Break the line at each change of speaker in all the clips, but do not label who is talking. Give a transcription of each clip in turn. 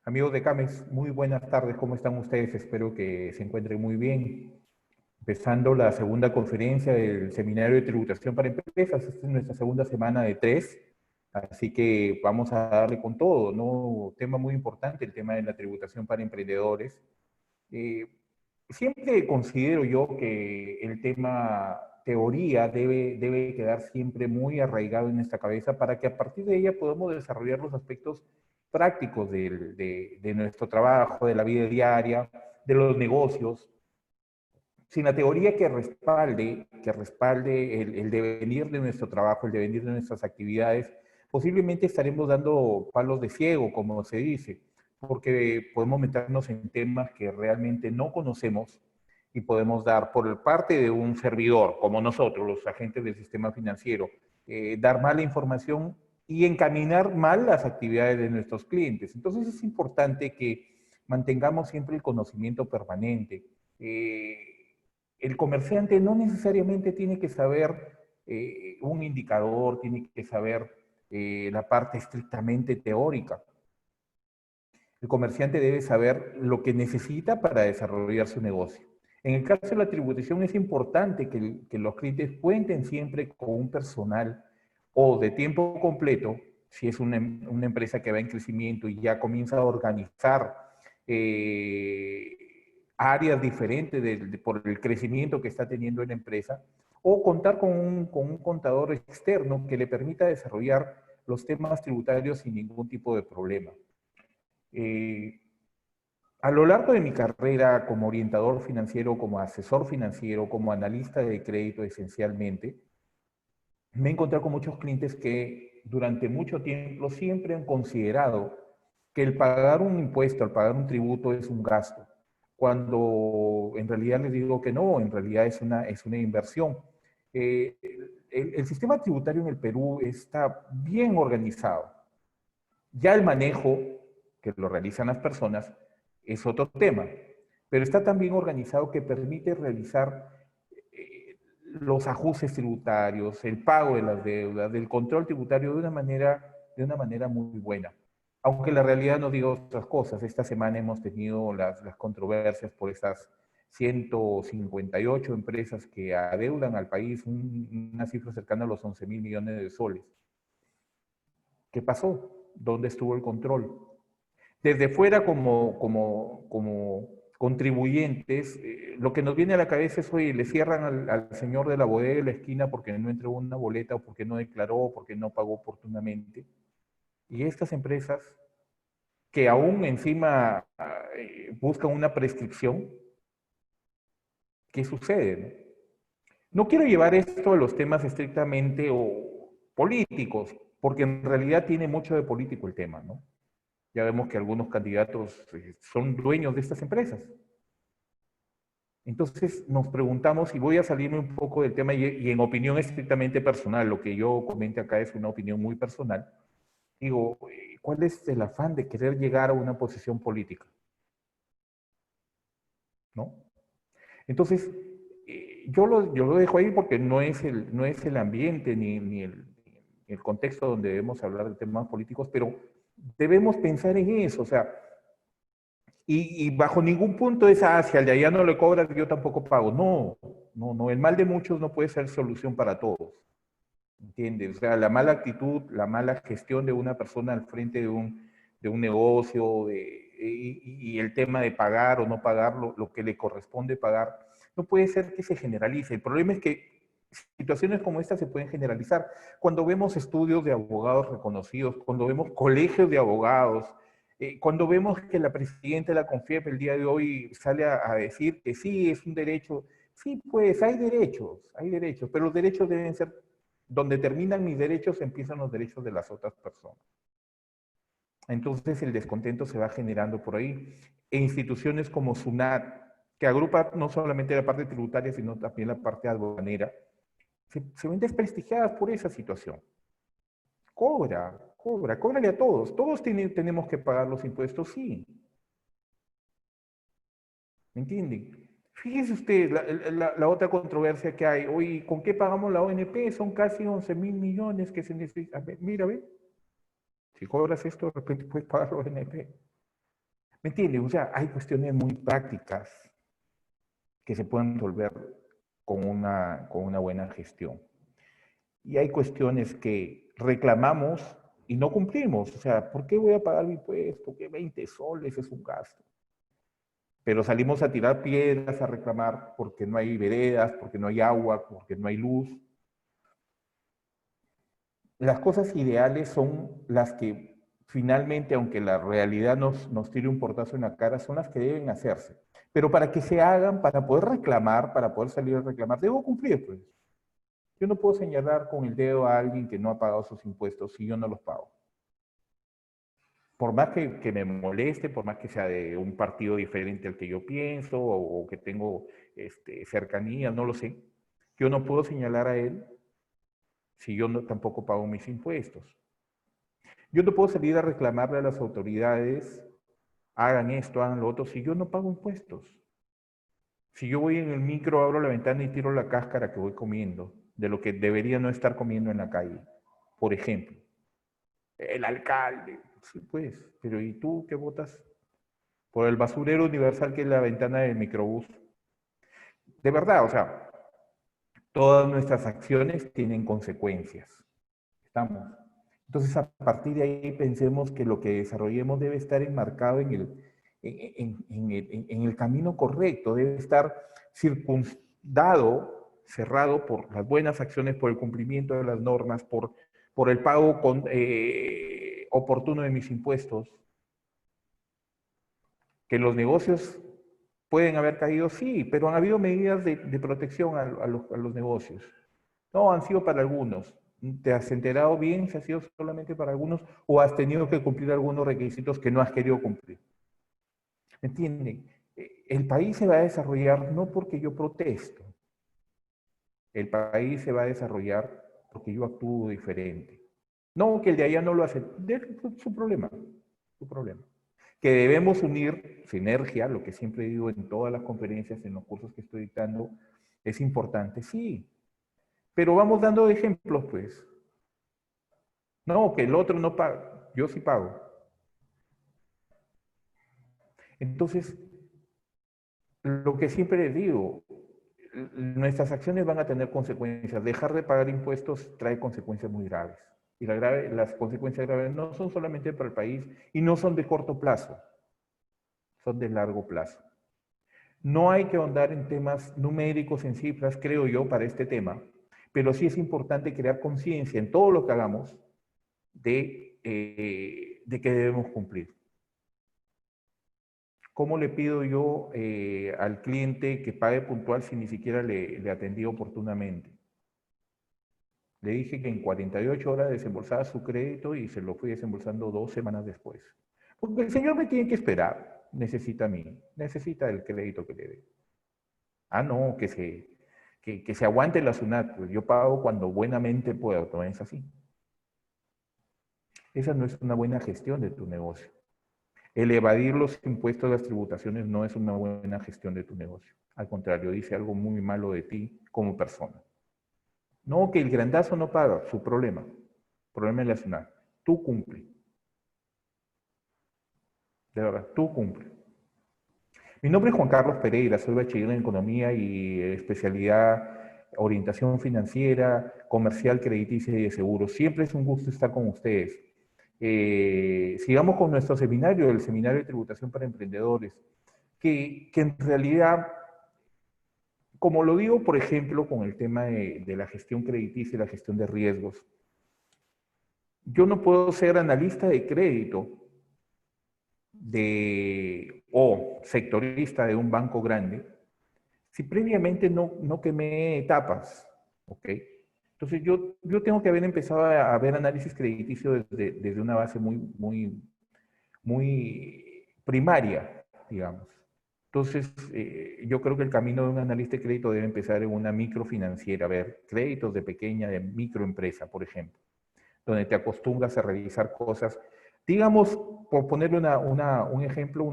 Amigos de CAMEX, muy buenas tardes, ¿cómo están ustedes? Espero que se encuentren muy bien. Empezando la segunda conferencia del Seminario de Tributación para Empresas, esta es nuestra segunda semana de tres, así que vamos a darle con todo, ¿no? Tema muy importante, el tema de la tributación para emprendedores. Eh, Siempre considero yo que el tema teoría debe quedar siempre muy arraigado en nuestra cabeza para que a partir de ella podamos desarrollar los aspectos prácticos de nuestro trabajo, de la vida diaria, de los negocios. Sin la teoría que respalde el devenir de nuestro trabajo, el devenir de nuestras actividades, posiblemente estaremos dando palos de ciego, como se dice, porque podemos meternos en temas que realmente no conocemos y podemos dar por parte de un servidor, como nosotros, los agentes del sistema financiero, dar mala información y encaminar mal las actividades de nuestros clientes. Entonces es importante que mantengamos siempre el conocimiento permanente. Eh, el comerciante no necesariamente tiene que saber un indicador, tiene que saber la parte estrictamente teórica. El comerciante debe saber lo que necesita para desarrollar su negocio. En el caso de la tributación es importante que los clientes cuenten siempre con un personal o de tiempo completo, si es una empresa que va en crecimiento y ya comienza a organizar eh, áreas diferentes por el crecimiento que está teniendo la empresa, o contar con un contador externo que le permita desarrollar los temas tributarios sin ningún tipo de problema. Eh, a lo largo de mi carrera como orientador financiero, como asesor financiero, como analista de crédito esencialmente, me he encontrado con muchos clientes que durante mucho tiempo siempre han considerado que el pagar un impuesto, el pagar un tributo es un gasto, cuando en realidad les digo que no, en realidad es una inversión. Eh, el sistema tributario en el Perú está bien organizado. Ya el manejo que lo realizan las personas es otro tema, pero está tan bien organizado que permite realizar los ajustes tributarios, el pago de las deudas, del control tributario de una manera muy buena. Aunque la realidad no diga otras cosas. Esta semana hemos tenido las controversias por estas 158 empresas que adeudan al país una cifra cercana a los 11.000 millones de soles. ¿Qué pasó? ¿Dónde estuvo el control? Desde fuera como contribuyentes, lo que nos viene a la cabeza es, oye, le cierran al señor de la bodega de la esquina porque no entregó una boleta o porque no declaró o porque no pagó oportunamente. Y estas empresas que aún encima buscan una prescripción, ¿qué sucede? No quiero llevar esto a los temas estrictamente o políticos, porque en realidad tiene mucho de político el tema, ¿no? Ya vemos que algunos candidatos son dueños de estas empresas. Entonces nos preguntamos, y voy a salirme un poco del tema, y en opinión estrictamente personal, lo que yo comente acá es una opinión muy personal, digo, ¿cuál es el afán de querer llegar a una posición política? ¿No? Entonces, yo lo dejo ahí porque no es el ambiente ni el contexto donde debemos hablar de temas políticos, pero debemos pensar en eso, o sea, y bajo ningún punto es, si al de allá no le cobras, yo tampoco pago. No, no, no, el mal de muchos no puede ser solución para todos, ¿entiendes? O sea, la mala actitud, la mala gestión de una persona al frente de un negocio, y el tema de pagar o no pagar lo que le corresponde pagar, no puede ser que se generalice. El problema es que situaciones como esta se pueden generalizar. Cuando vemos estudios de abogados reconocidos, cuando vemos colegios de abogados, cuando vemos que la presidenta de la CONFIEP el día de hoy sale a decir que sí, es un derecho, sí, pues hay derechos, pero los derechos deben ser, donde terminan mis derechos, empiezan los derechos de las otras personas. Entonces el descontento se va generando por ahí. E instituciones como SUNAT, que agrupa no solamente la parte tributaria, sino también la parte aduanera, se ven desprestigiadas por esa situación. Cóbrale a todos. Todos tenemos que pagar los impuestos, sí. ¿Me entienden? Fíjese usted la otra controversia que hay. Hoy, ¿con qué pagamos la ONP? Son casi 11.000 millones que se necesitan. Mira, ve. Si cobras esto, de repente puedes pagar la ONP. ¿Me entiendes? O sea, hay cuestiones muy prácticas que se pueden resolver con una buena gestión. Y hay cuestiones que reclamamos y no cumplimos. O sea, ¿por qué voy a pagar mi impuesto? ¿Qué 20 soles es un gasto? Pero salimos a tirar piedras, a reclamar porque no hay veredas, porque no hay agua, porque no hay luz. Las cosas ideales son las que finalmente, aunque la realidad nos tire un portazo en la cara, son las que deben hacerse. Pero para que se hagan, para poder reclamar, para poder salir a reclamar, debo cumplir, pues. Yo no puedo señalar con el dedo a alguien que no ha pagado sus impuestos si yo no los pago. Por más que me moleste, por más que sea de un partido diferente al que yo pienso o que tengo cercanía, no lo sé, yo no puedo señalar a él si yo no, tampoco pago mis impuestos. Yo no puedo salir a reclamarle a las autoridades, hagan esto, hagan lo otro, si yo no pago impuestos. Si yo voy en el micro, abro la ventana y tiro la cáscara que voy comiendo, de lo que debería no estar comiendo en la calle, por ejemplo. El alcalde, sí, pues, pero ¿y tú qué votas? Por el basurero universal que es la ventana del microbús. De verdad, o sea, todas nuestras acciones tienen consecuencias. Estamos. Entonces, a partir de ahí pensemos que lo que desarrollemos debe estar enmarcado en el camino correcto, debe estar circundado, cerrado por las buenas acciones, por el cumplimiento de las normas, por el pago oportuno de mis impuestos. Que los negocios pueden haber caído, sí, pero han habido medidas de protección a los negocios. No, han sido para algunos. ¿Te has enterado bien si ha sido solamente para algunos o has tenido que cumplir algunos requisitos que no has querido cumplir? ¿Me entienden? El país se va a desarrollar no porque yo protesto. El país se va a desarrollar porque yo actúo diferente. No, que el de allá no lo hace. Su problema. Su problema. Que debemos unir sinergia, lo que siempre digo en todas las conferencias, en los cursos que estoy dictando, es importante, sí. Pero vamos dando ejemplos, pues. No, que el otro no paga, yo sí pago. Entonces, lo que siempre les digo, nuestras acciones van a tener consecuencias. Dejar de pagar impuestos trae consecuencias muy graves. Y las consecuencias graves no son solamente para el país y no son de corto plazo, son de largo plazo. No hay que ahondar en temas numéricos, en cifras, creo yo, para este tema, pero sí es importante crear conciencia en todo lo que hagamos de que debemos cumplir. ¿Cómo le pido yo al cliente que pague puntual si ni siquiera le atendí oportunamente? Le dije que en 48 horas desembolsaba su crédito y se lo fui desembolsando 2 semanas después. Porque el señor me tiene que esperar, necesita a mí, necesita el crédito que le dé. Ah, no, que se aguante la SUNAT, pues yo pago cuando buenamente puedo, no es así. Esa no es una buena gestión de tu negocio. El evadir los impuestos, las tributaciones, no es una buena gestión de tu negocio. Al contrario, dice algo muy malo de ti como persona. No, que el grandazo no paga, su problema. Problema es la SUNAT. Tú cumple. De verdad, tú cumple. Mi nombre es Juan Carlos Pereira, soy bachiller en Economía y especialidad Orientación Financiera, Comercial, Crediticia y de Seguros. Siempre es un gusto estar con ustedes. Sigamos con nuestro seminario, el Seminario de Tributación para Emprendedores, que en realidad, como lo digo, por ejemplo, con el tema de la gestión crediticia y la gestión de riesgos, yo no puedo ser analista de crédito o sectorista de un banco grande si previamente no quemé etapas, ¿ok? Entonces yo tengo que haber empezado a ver análisis crediticio desde una base muy primaria, digamos. Entonces, yo creo que el camino de un analista de crédito debe empezar en una microfinanciera, a ver, créditos de pequeña, de microempresa, por ejemplo, donde te acostumbras a revisar cosas, digamos, por ponerle un ejemplo,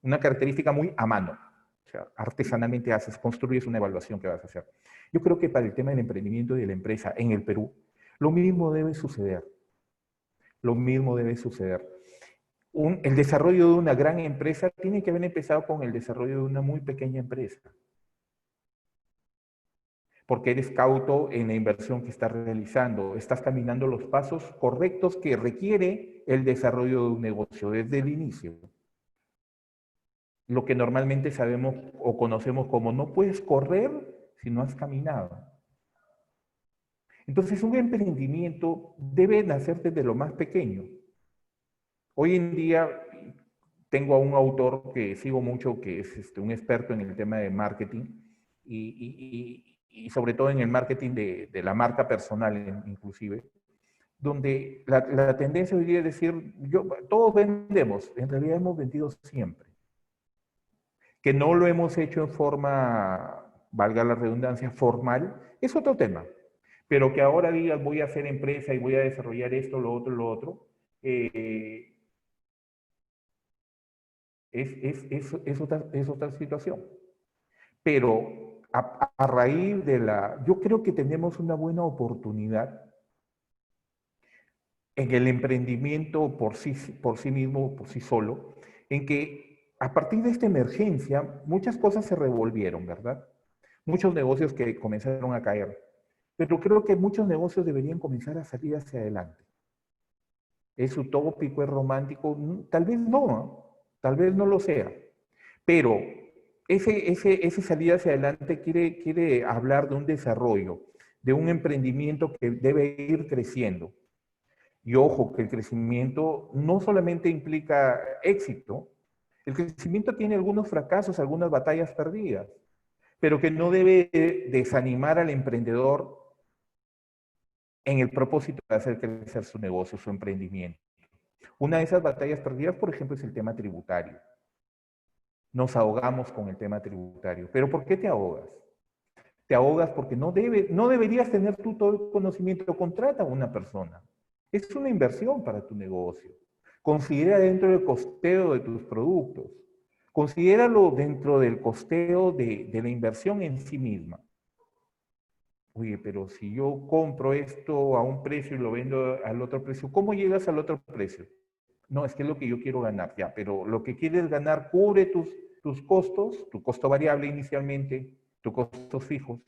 una característica muy a mano. O sea, artesanalmente construyes una evaluación que vas a hacer. Yo creo que para el tema del emprendimiento y de la empresa en el Perú, lo mismo debe suceder. Lo mismo debe suceder. El desarrollo de una gran empresa tiene que haber empezado con el desarrollo de una muy pequeña empresa. Porque eres cauto en la inversión que estás realizando, estás caminando los pasos correctos que requiere el desarrollo de un negocio desde el inicio. Lo que normalmente sabemos o conocemos como no puedes correr si no has caminado. Entonces, un emprendimiento debe nacer desde lo más pequeño. Hoy en día tengo a un autor que sigo mucho, que es un experto en el tema de marketing y sobre todo en el marketing de la marca personal inclusive, donde la tendencia hoy día es decir, todos vendemos, en realidad hemos vendido siempre. Que no lo hemos hecho en forma, valga la redundancia, formal, es otro tema. Pero que ahora digas voy a hacer empresa y voy a desarrollar esto, lo otro, eh, es otra situación. Pero a raíz de yo creo que tenemos una buena oportunidad en el emprendimiento por sí mismo, por sí solo, en que a partir de esta emergencia muchas cosas se revolvieron, ¿verdad? Muchos negocios que comenzaron a caer. Pero creo que muchos negocios deberían comenzar a salir hacia adelante. ¿Es utópico, es romántico? Tal vez no, ¿no? Tal vez no lo sea. Pero ese salir hacia adelante quiere hablar de un desarrollo, de un emprendimiento que debe ir creciendo. Y ojo, que el crecimiento no solamente implica éxito, el crecimiento tiene algunos fracasos, algunas batallas perdidas, pero que no debe desanimar al emprendedor en el propósito de hacer crecer su negocio, su emprendimiento. Una de esas batallas perdidas, por ejemplo, es el tema tributario. Nos ahogamos con el tema tributario. ¿Pero por qué te ahogas? Te ahogas porque no deberías tener tú todo el conocimiento. Contrata a una persona. Es una inversión para tu negocio. Considera dentro del costeo de tus productos. Considéralo dentro del costeo de la inversión en sí misma. Oye, pero si yo compro esto a un precio y lo vendo al otro precio, ¿cómo llegas al otro precio? No, es que es lo que yo quiero ganar, ya, pero lo que quieres ganar cubre tus costos, tu costo variable inicialmente, tus costos fijos.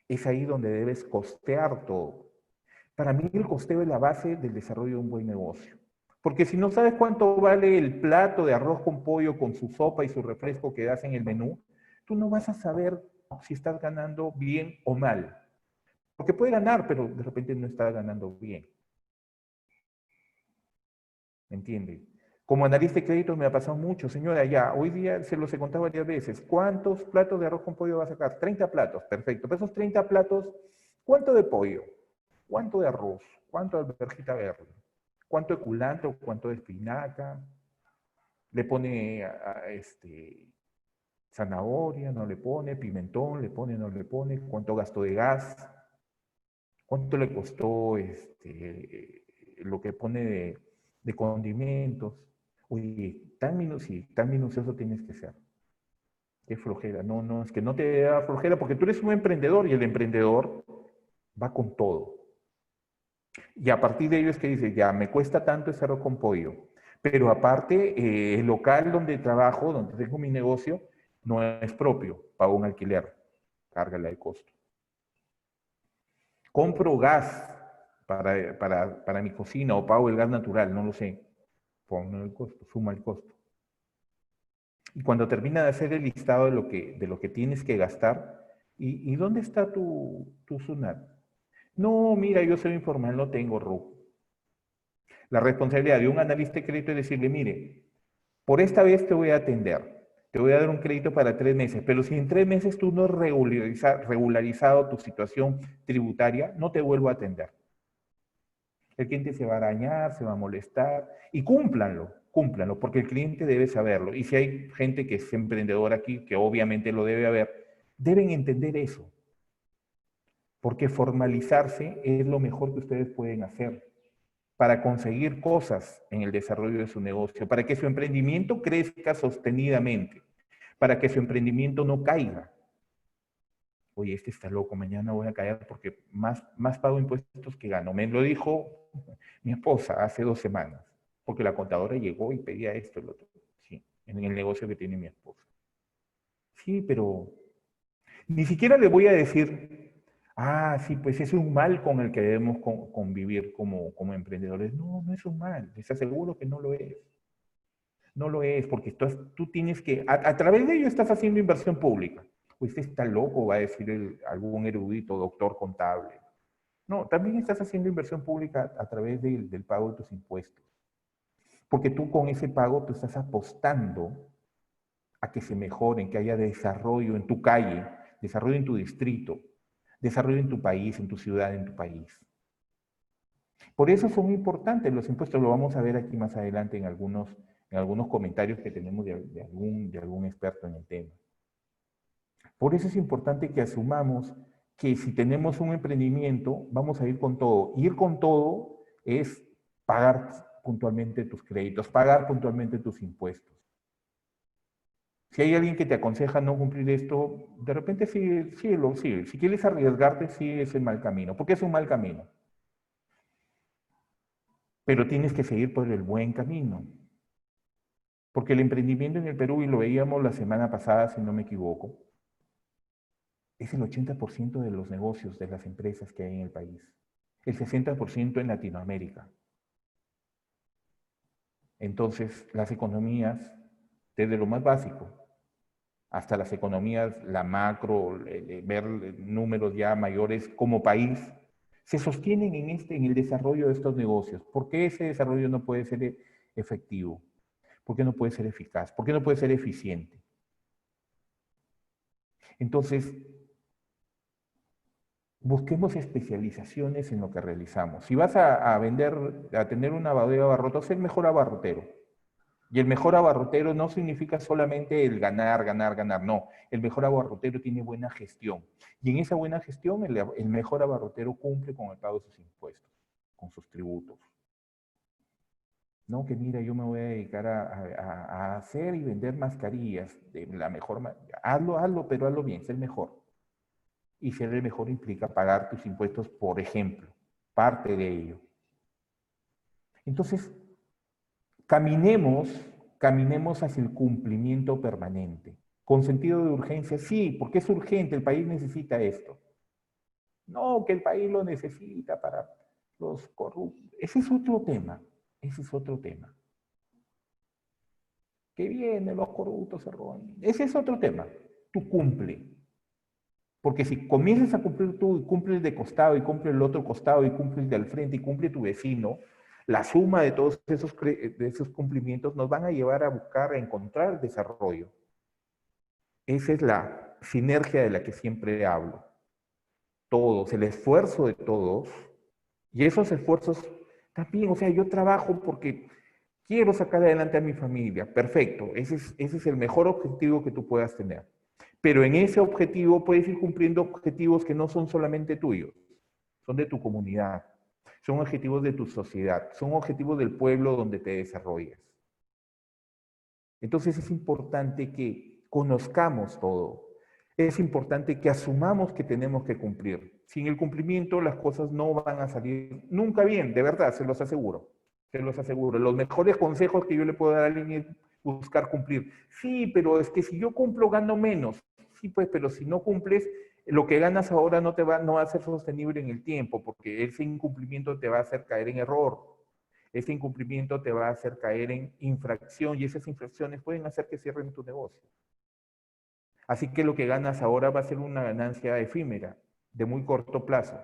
Es ahí donde debes costear todo. Para mí el costeo es la base del desarrollo de un buen negocio. Porque si no sabes cuánto vale el plato de arroz con pollo con su sopa y su refresco que das en el menú, tú no vas a saber si estás ganando bien o mal. Porque puede ganar, pero de repente no está ganando bien. ¿Me entiende? Como analista de créditos me ha pasado mucho, señora, ya, hoy día se los he contado varias veces. ¿Cuántos platos de arroz con pollo va a sacar? 30 platos, perfecto. Pero esos 30 platos, ¿cuánto de pollo? ¿Cuánto de arroz? ¿Cuánto de alverjita verde? ¿Cuánto de culantro? ¿Cuánto de espinaca? ¿Le pone zanahoria? ¿No le pone? ¿Pimentón? ¿Le pone? ¿No le pone? ¿Cuánto gasto de gas? ¿Cuánto le costó lo que pone de condimentos? Oye, tan minucioso tienes que ser. Qué flojera. No, no, es que no te da flojera porque tú eres un emprendedor y el emprendedor va con todo. Y a partir de ello es que dice, ya, me cuesta tanto ese arroz con pollo. Pero aparte, el local donde trabajo, donde tengo mi negocio, no es propio, pago un alquiler, cárgala de costo. Compro gas para mi cocina o pago el gas natural, no lo sé. Pongo el costo, suma el costo. Y cuando termina de hacer el listado de lo que tienes que gastar, ¿y dónde está tu SUNAT? No, mira, yo soy informal, no tengo RUC. La responsabilidad de un analista de crédito es decirle, mire, por esta vez te voy a atender, te voy a dar un crédito para 3 meses, pero si en 3 meses tú no has regularizado tu situación tributaria, no te vuelvo a atender. El cliente se va a arañar, se va a molestar y cúmplanlo, porque el cliente debe saberlo. Y si hay gente que es emprendedora aquí, que obviamente lo debe haber, deben entender eso, porque formalizarse es lo mejor que ustedes pueden hacer para conseguir cosas en el desarrollo de su negocio, para que su emprendimiento crezca sostenidamente, para que su emprendimiento no caiga. Oye, este está loco, mañana voy a caer porque más pago impuestos que gano. Me lo dijo mi esposa hace 2 semanas. porque la contadora llegó y pedía esto y lo otro. Sí, en el negocio que tiene mi esposa. Sí, pero ni siquiera le voy a decir, ah, sí, pues es un mal con el que debemos convivir como emprendedores. No, no es un mal, les aseguro que no lo es. No lo es, porque tú tienes que, a través de ello estás haciendo inversión pública. Pues está loco, va a decir algún erudito, doctor contable. No, también estás haciendo inversión pública a través del pago de tus impuestos. Porque tú con ese pago tú estás apostando a que se mejoren, que haya desarrollo en tu calle, desarrollo en tu distrito, desarrollo en tu país, en tu ciudad, en tu país. Por eso son importantes los impuestos, lo vamos a ver aquí más adelante en algunos comentarios que tenemos de algún experto en el tema. Por eso es importante que asumamos que si tenemos un emprendimiento, vamos a ir con todo. Ir con todo es pagar puntualmente tus créditos, pagar puntualmente tus impuestos. Si hay alguien que te aconseja no cumplir esto, de repente síguelo, sigue. Si quieres arriesgarte, sí es el mal camino, porque es un mal camino. Pero tienes que seguir por el buen camino. Porque el emprendimiento en el Perú, y lo veíamos la semana pasada, si no me equivoco, es el 80% de los negocios, de las empresas que hay en el país. El 60% en Latinoamérica. Entonces, las economías, desde lo más básico, hasta las economías, la macro, ver números ya mayores como país, se sostienen en el desarrollo de estos negocios. ¿Por qué ese desarrollo no puede ser efectivo? ¿Por qué no puede ser eficaz? ¿Por qué no puede ser eficiente? Entonces, busquemos especializaciones en lo que realizamos. Si vas a vender, a tener una bodega de abarrotes, sé el mejor abarrotero. Y el mejor abarrotero no significa solamente el ganar, ganar, ganar, no. El mejor abarrotero tiene buena gestión. Y en esa buena gestión, el mejor abarrotero cumple con el pago de sus impuestos, con sus tributos. No, que mira, yo me voy a dedicar a hacer y vender mascarillas de la mejor manera. Hazlo, pero hazlo bien, sé el mejor. Y ser el mejor implica pagar tus impuestos, por ejemplo, parte de ello. Entonces, caminemos hacia el cumplimiento permanente. Con sentido de urgencia, sí, porque es urgente, el país necesita esto. No, que el país lo necesita para los corruptos. Ese es otro tema, ese es otro tema. Que vienen los corruptos, se roban. Ese es otro tema. Tú cumple. Porque si comienzas a cumplir tú y cumples de costado y cumple el otro costado y cumples de al frente y cumple tu vecino, la suma de todos esos cumplimientos nos van a llevar a buscar, a encontrar el desarrollo. Esa es la sinergia de la que siempre hablo. Todos, el esfuerzo de todos, y esos esfuerzos también, o sea, yo trabajo porque quiero sacar adelante a mi familia, perfecto, ese es el mejor objetivo que tú puedas tener. Pero en ese objetivo puedes ir cumpliendo objetivos que no son solamente tuyos, son de tu comunidad, son objetivos de tu sociedad, son objetivos del pueblo donde te desarrollas. Entonces es importante que conozcamos todo. Es importante que asumamos que tenemos que cumplir. Sin el cumplimiento las cosas no van a salir nunca bien, de verdad, se los aseguro. Se los aseguro. Los mejores consejos que yo le puedo dar a alguien es buscar cumplir. Sí, pero es que si yo cumplo gano menos. Sí, pues, pero si no cumples, lo que ganas ahora no va a ser sostenible en el tiempo, porque ese incumplimiento te va a hacer caer en error. Ese incumplimiento te va a hacer caer en infracción y esas infracciones pueden hacer que cierren tu negocio. Así que lo que ganas ahora va a ser una ganancia efímera, de muy corto plazo.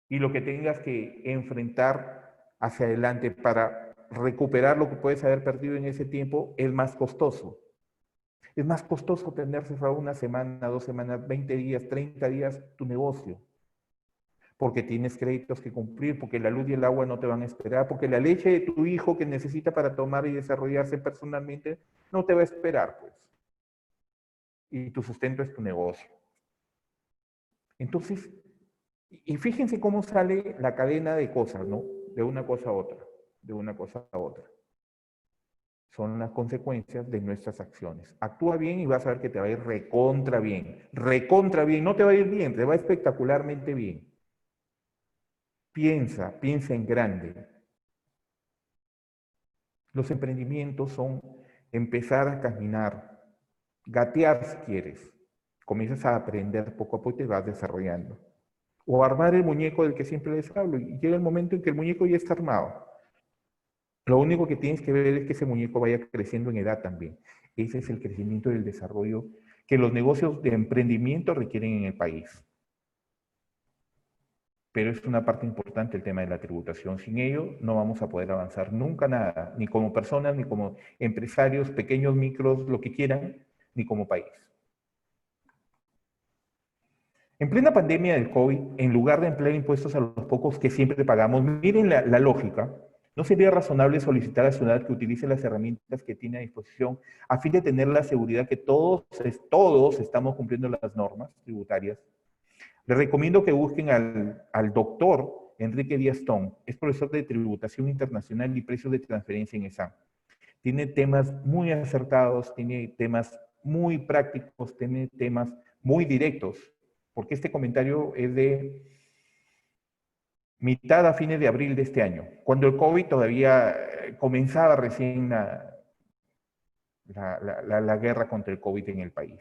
Y lo que tengas que enfrentar hacia adelante para recuperar lo que puedes haber perdido en ese tiempo es más costoso. Es más costoso tener cerrado una semana, 2 semanas, 20 días, 30 días tu negocio. Porque tienes créditos que cumplir, porque la luz y el agua no te van a esperar, porque la leche de tu hijo que necesita para tomar y desarrollarse personalmente no te va a esperar, pues. Y tu sustento es tu negocio. Entonces, y fíjense cómo sale la cadena de cosas, ¿no? De una cosa a otra, de una cosa a otra. Son las consecuencias de nuestras acciones. Actúa bien y vas a ver que te va a ir recontra bien. Recontra bien, no te va a ir bien, te va espectacularmente bien. Piensa en grande. Los emprendimientos son empezar a caminar, gatear si quieres. Comienzas a aprender poco a poco y te vas desarrollando. O armar el muñeco del que siempre les hablo. Y llega el momento en que el muñeco ya está armado. Lo único que tienes que ver es que ese muñeco vaya creciendo en edad también. Ese es el crecimiento y el desarrollo que los negocios de emprendimiento requieren en el país. Pero es una parte importante el tema de la tributación. Sin ello no vamos a poder avanzar nunca nada, ni como personas, ni como empresarios, pequeños, micros, lo que quieran, ni como país. En plena pandemia del COVID, en lugar de emplear impuestos a los pocos que siempre pagamos, miren la lógica, ¿no sería razonable solicitar a la ciudad que utilice las herramientas que tiene a disposición a fin de tener la seguridad que todos estamos cumpliendo las normas tributarias? Les recomiendo que busquen al doctor Enrique Díaz Tón, es profesor de tributación internacional y precios de transferencia en ESAM. Tiene temas muy acertados, tiene temas muy prácticos, tiene temas muy directos, porque este comentario es de mitad a fines de abril de este año, cuando el COVID todavía comenzaba recién la guerra contra el COVID en el país.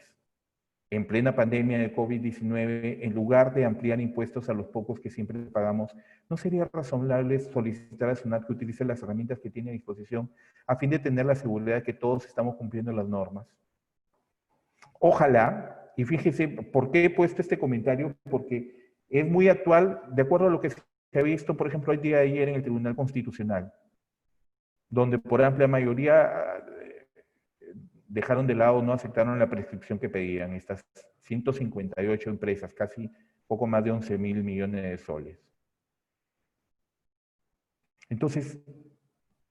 En plena pandemia de COVID-19, en lugar de ampliar impuestos a los pocos que siempre pagamos, ¿no sería razonable solicitar a SUNAT que utilice las herramientas que tiene a disposición a fin de tener la seguridad de que todos estamos cumpliendo las normas? Ojalá, y fíjese, ¿por qué he puesto este comentario? Porque es muy actual, de acuerdo a lo que se ha visto, por ejemplo, el día de ayer en el Tribunal Constitucional, donde por amplia mayoría dejaron de lado, no aceptaron la prescripción que pedían estas 158 empresas, casi poco más de 11.000 millones de soles. Entonces,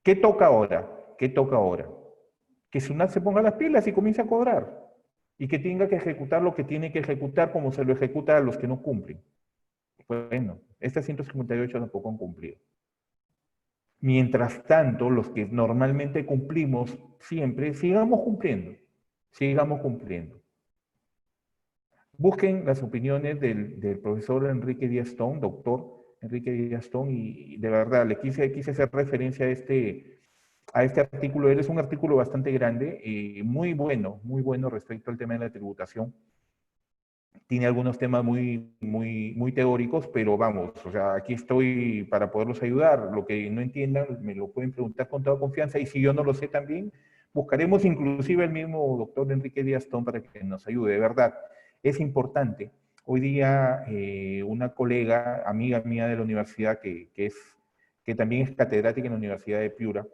¿qué toca ahora? ¿Qué toca ahora? Que SUNAT se ponga las pilas y comience a cobrar. Y que tenga que ejecutar lo que tiene que ejecutar como se lo ejecuta a los que no cumplen. Bueno, estas 158 tampoco han cumplido. Mientras tanto, los que normalmente cumplimos siempre, sigamos cumpliendo. Sigamos cumpliendo. Busquen las opiniones del profesor Enrique Díaz Tón, doctor Enrique Díaz Tón, y de verdad le quise hacer referencia a este artículo. Él es un artículo bastante grande y muy bueno respecto al tema de la tributación. Tiene algunos temas muy teóricos, pero vamos, o sea, aquí estoy para poderlos ayudar. Lo que no entiendan me lo pueden preguntar con toda confianza y si yo no lo sé también, buscaremos inclusive el mismo doctor Enrique Díaz Tón para que nos ayude. De verdad, es importante. Hoy día una colega, amiga mía de la universidad, que también es catedrática en la Universidad de Piura,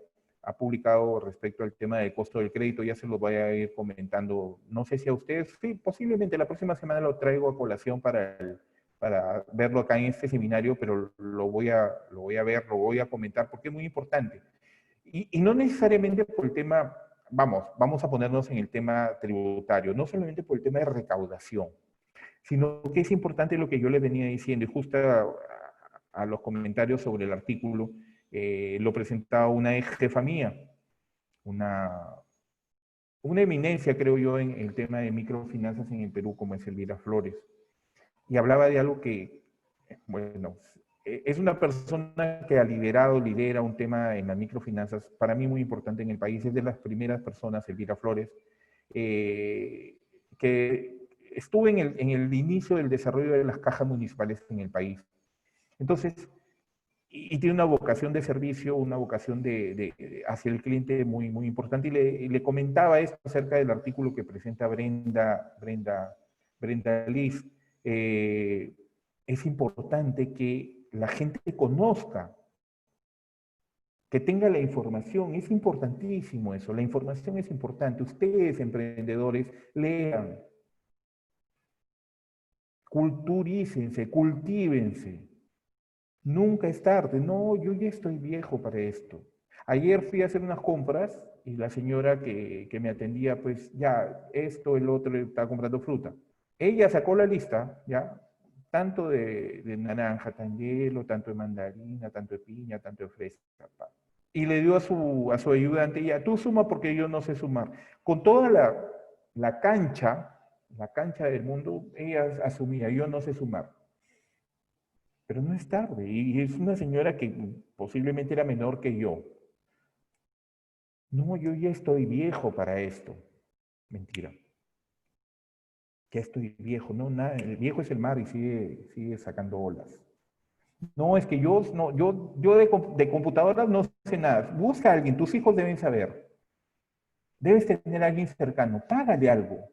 ha publicado respecto al tema del costo del crédito, ya se lo voy a ir comentando, no sé si a ustedes, sí, posiblemente la próxima semana lo traigo a colación para verlo acá en este seminario, pero lo voy a ver, lo voy a comentar porque es muy importante. Y no necesariamente por el tema, vamos a ponernos en el tema tributario, no solamente por el tema de recaudación, sino que es importante lo que yo le venía diciendo, y justo a los comentarios sobre el artículo, lo presentaba una ex jefa mía, una, una eminencia, creo yo, en el tema de microfinanzas en el Perú, como es Elvira Flores. Y hablaba de algo que, bueno, es una persona que lidera un tema en las microfinanzas, para mí muy importante en el país, es de las primeras personas, Elvira Flores, que estuvo en el inicio del desarrollo de las cajas municipales en el país. Entonces, y tiene una vocación de servicio, una vocación hacia el cliente muy importante. Y le comentaba esto acerca del artículo que presenta Brenda Liz. Es importante que la gente conozca, que tenga la información. Es importantísimo eso. La información es importante. Ustedes, emprendedores, lean, culturícense, cultívense. Nunca es tarde. No, yo ya estoy viejo para esto. Ayer fui a hacer unas compras y la señora que me atendía, pues ya, esto, el otro, estaba comprando fruta. Ella sacó la lista, ya, tanto de naranja, tan hielo, tanto de mandarina, tanto de piña, tanto de fresa. Y le dio a su ayudante, ya, tú suma porque yo no sé sumar. Con toda la cancha del mundo, ella asumía, yo no sé sumar. Pero no es tarde, y es una señora que posiblemente era menor que yo. No, yo ya estoy viejo para esto. Mentira. Ya estoy viejo. No, nada, el viejo es el mar y sigue sacando olas. No, es que yo, no, yo de computadoras no sé nada. Busca a alguien, tus hijos deben saber. Debes tener a alguien cercano, págale algo.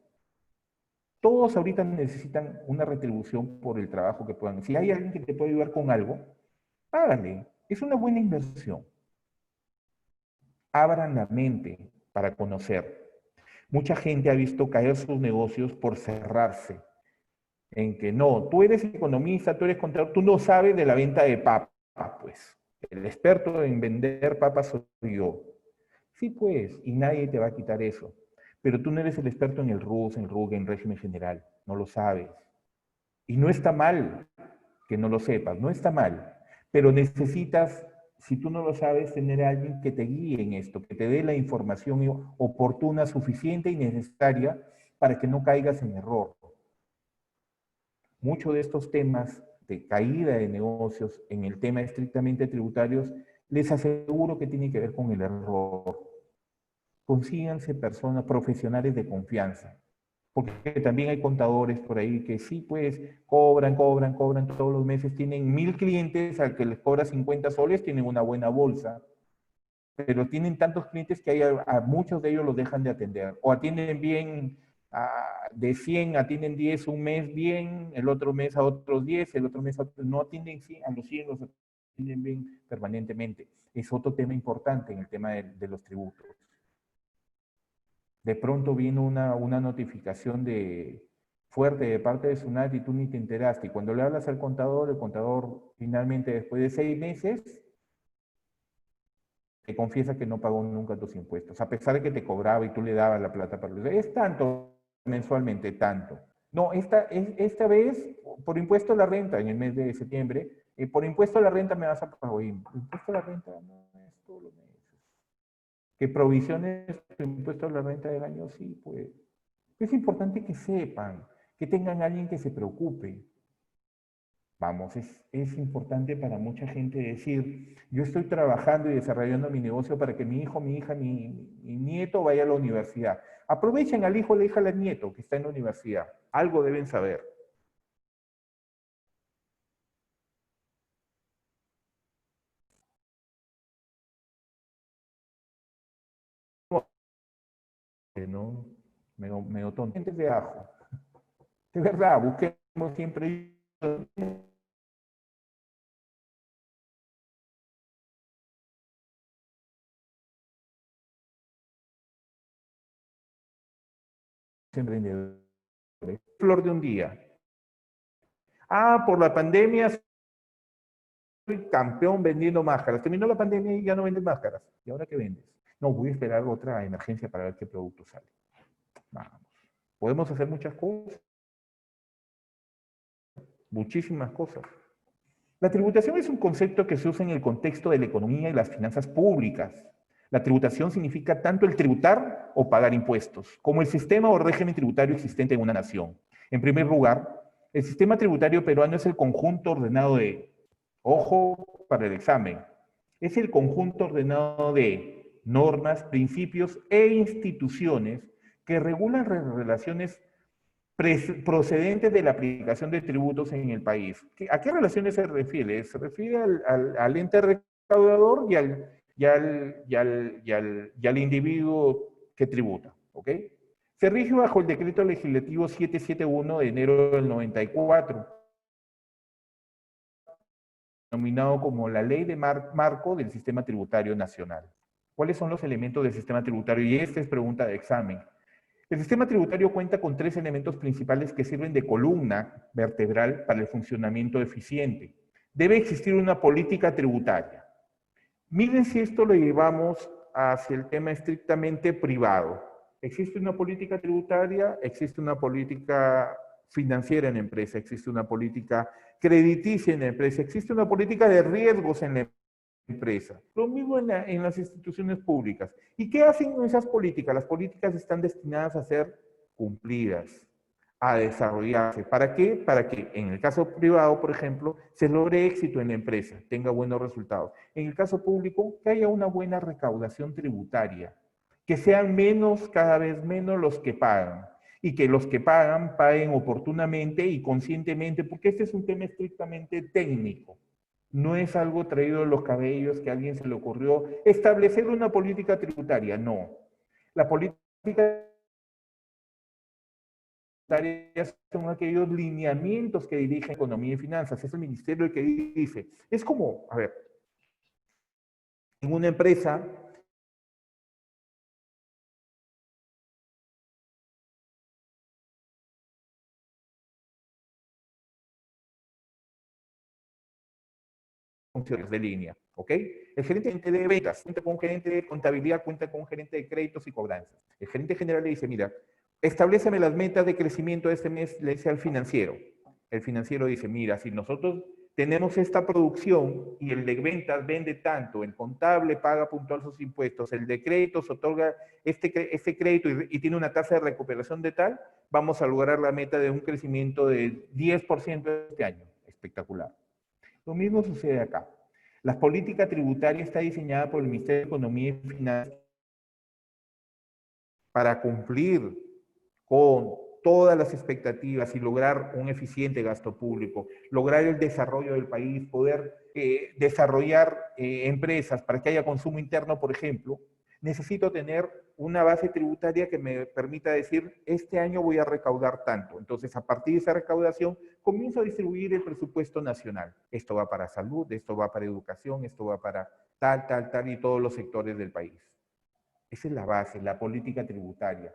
Todos ahorita necesitan una retribución por el trabajo que puedan. Si hay alguien que te puede ayudar con algo, págale. Es una buena inversión. Abran la mente para conocer. Mucha gente ha visto caer sus negocios por cerrarse. En que no, tú eres economista, tú eres contador, tú no sabes de la venta de papas, pues. El experto en vender papas soy yo. Sí, pues, y nadie te va a quitar eso. Pero tú no eres el experto en el RUS, en el RUG, en régimen general. No lo sabes. Y no está mal que no lo sepas, no está mal. Pero necesitas, si tú no lo sabes, tener a alguien que te guíe en esto, que te dé la información oportuna, suficiente y necesaria para que no caigas en error. Muchos de estos temas de caída de negocios en el tema estrictamente tributarios, les aseguro que tiene que ver con el error. Consíganse personas profesionales de confianza, porque también hay contadores por ahí que sí, pues, cobran todos los meses, tienen 1000 clientes al que les cobra 50 soles, tienen una buena bolsa, pero tienen tantos clientes que a muchos de ellos los dejan de atender, o atienden bien, de 100 atienden 10 un mes bien, el otro mes a otros 10, el otro mes a otros, no atienden 100, a los 100 los atienden bien permanentemente. Es otro tema importante en el tema de los tributos. De pronto vino una notificación fuerte de parte de SUNAT y tú ni te enteraste. Y cuando le hablas al contador, el contador finalmente después de 6 meses te confiesa que no pagó nunca tus impuestos, a pesar de que te cobraba y tú le dabas la plata para los... Es tanto mensualmente, tanto. No, esta vez, por impuesto a la renta, en el mes de septiembre, por impuesto a la renta me vas a pagar. Impuesto a la renta no es todos los meses. ¿Que provisiones tu impuesto a la renta del año? Sí, pues. Es importante que sepan, que tengan a alguien que se preocupe. Vamos, es importante para mucha gente decir, yo estoy trabajando y desarrollando mi negocio para que mi hijo, mi hija, mi nieto vaya a la universidad. Aprovechen al hijo, la hija, al nieto que está en la universidad. Algo deben saber. ¿No? Medio tonto. Gente de ajo. De verdad, busquemos siempre emprendedores. Flor de un día. Por la pandemia soy campeón vendiendo máscaras. Terminó la pandemia y ya no vendes máscaras. ¿Y ahora qué vendes? No, voy a esperar otra emergencia para ver qué producto sale. Vamos. Podemos hacer muchas cosas, muchísimas cosas. La tributación es un concepto que se usa en el contexto de la economía y las finanzas públicas. La tributación significa tanto el tributar o pagar impuestos, como el sistema o régimen tributario existente en una nación. En primer lugar, el sistema tributario peruano es el conjunto ordenado de, ojo para el examen, es el conjunto ordenado de normas, principios e instituciones que regulan relaciones procedentes de la aplicación de tributos en el país. ¿A qué relaciones se refiere? Se refiere al ente recaudador y al individuo que tributa. ¿Ok? Se rige bajo el decreto legislativo 771 de enero del 94, denominado como la Ley de Marco del Sistema Tributario Nacional. ¿Cuáles son los elementos del sistema tributario? Y esta es pregunta de examen. El sistema tributario cuenta con 3 elementos principales que sirven de columna vertebral para el funcionamiento eficiente. Debe existir una política tributaria. Miren si esto lo llevamos hacia el tema estrictamente privado. Existe una política tributaria, existe una política financiera en la empresa, existe una política crediticia en la empresa, existe una política de riesgos en la empresa. Lo mismo en las instituciones públicas. ¿Y qué hacen esas políticas? Las políticas están destinadas a ser cumplidas, a desarrollarse. ¿Para qué? Para que en el caso privado, por ejemplo, se logre éxito en la empresa, tenga buenos resultados. En el caso público, que haya una buena recaudación tributaria. que sean menos, cada vez menos los que pagan, y que los que pagan paguen oportunamente y conscientemente, porque este es un tema estrictamente técnico. No es algo traído de los cabellos que a alguien se le ocurrió establecer una política tributaria, no. La política tributaria son aquellos lineamientos que dirigen economía y finanzas, es el ministerio el que dice. Es como, a ver, en una empresa funciones de línea, ¿ok? El gerente de ventas cuenta con un gerente de contabilidad, cuenta con un gerente de créditos y cobranzas. El gerente general le dice, mira, establéceme las metas de crecimiento de este mes, le dice al financiero. El financiero dice, mira, si nosotros tenemos esta producción y el de ventas vende tanto, el contable paga puntual sus impuestos, el de créditos otorga este crédito y tiene una tasa de recuperación de tal, vamos a lograr la meta de un crecimiento de 10% este año. Espectacular. Lo mismo sucede acá. La política tributaria está diseñada por el Ministerio de Economía y Finanzas para cumplir con todas las expectativas y lograr un eficiente gasto público, lograr el desarrollo del país, poder desarrollar empresas para que haya consumo interno, por ejemplo. Necesito tener una base tributaria que me permita decir, este año voy a recaudar tanto. Entonces, a partir de esa recaudación, comienzo a distribuir el presupuesto nacional. Esto va para salud, esto va para educación, esto va para tal, y todos los sectores del país. Esa es la base, la política tributaria.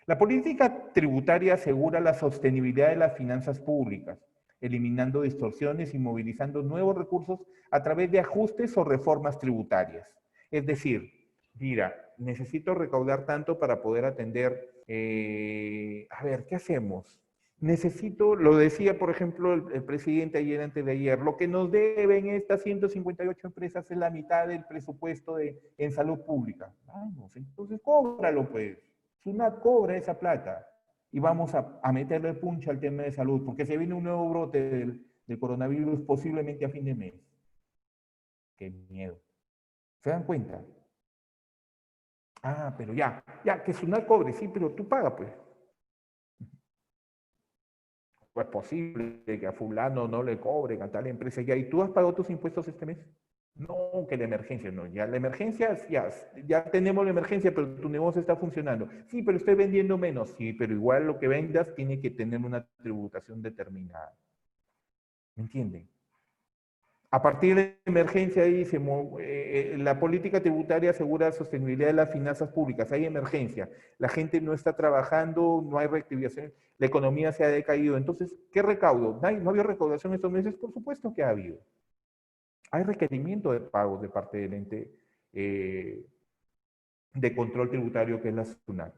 La política tributaria asegura la sostenibilidad de las finanzas públicas, eliminando distorsiones y movilizando nuevos recursos a través de ajustes o reformas tributarias. Es decir, mira, necesito recaudar tanto para poder atender, a ver, ¿qué hacemos? Necesito, lo decía por ejemplo el presidente ayer, antes de ayer, lo que nos deben estas 158 empresas es la mitad del presupuesto en salud pública. Vamos, entonces cóbralo pues. SUNAT cobra esa plata y vamos a meterle puncha al tema de salud, porque se viene un nuevo brote del coronavirus posiblemente a fin de mes. Qué miedo. ¿Se dan cuenta? Ah, pero ya, que SUNAT cobre, sí, pero tú pagas pues. Pues es posible que a fulano no le cobren a tal empresa ya. ¿Y tú has pagado tus impuestos este mes? No, que la emergencia, no. Ya la emergencia, ya tenemos la emergencia, pero tu negocio está funcionando. Sí, pero estoy vendiendo menos. Sí, pero igual lo que vendas tiene que tener una tributación determinada. ¿Me entienden? A partir de la emergencia, dice, la política tributaria asegura la sostenibilidad de las finanzas públicas. Hay emergencia, la gente no está trabajando, no hay reactivación, la economía se ha decaído. Entonces, ¿qué recaudo? ¿No había recaudación estos meses? Por supuesto que ha habido. Hay requerimiento de pagos de parte del ente de control tributario que es la SUNAT.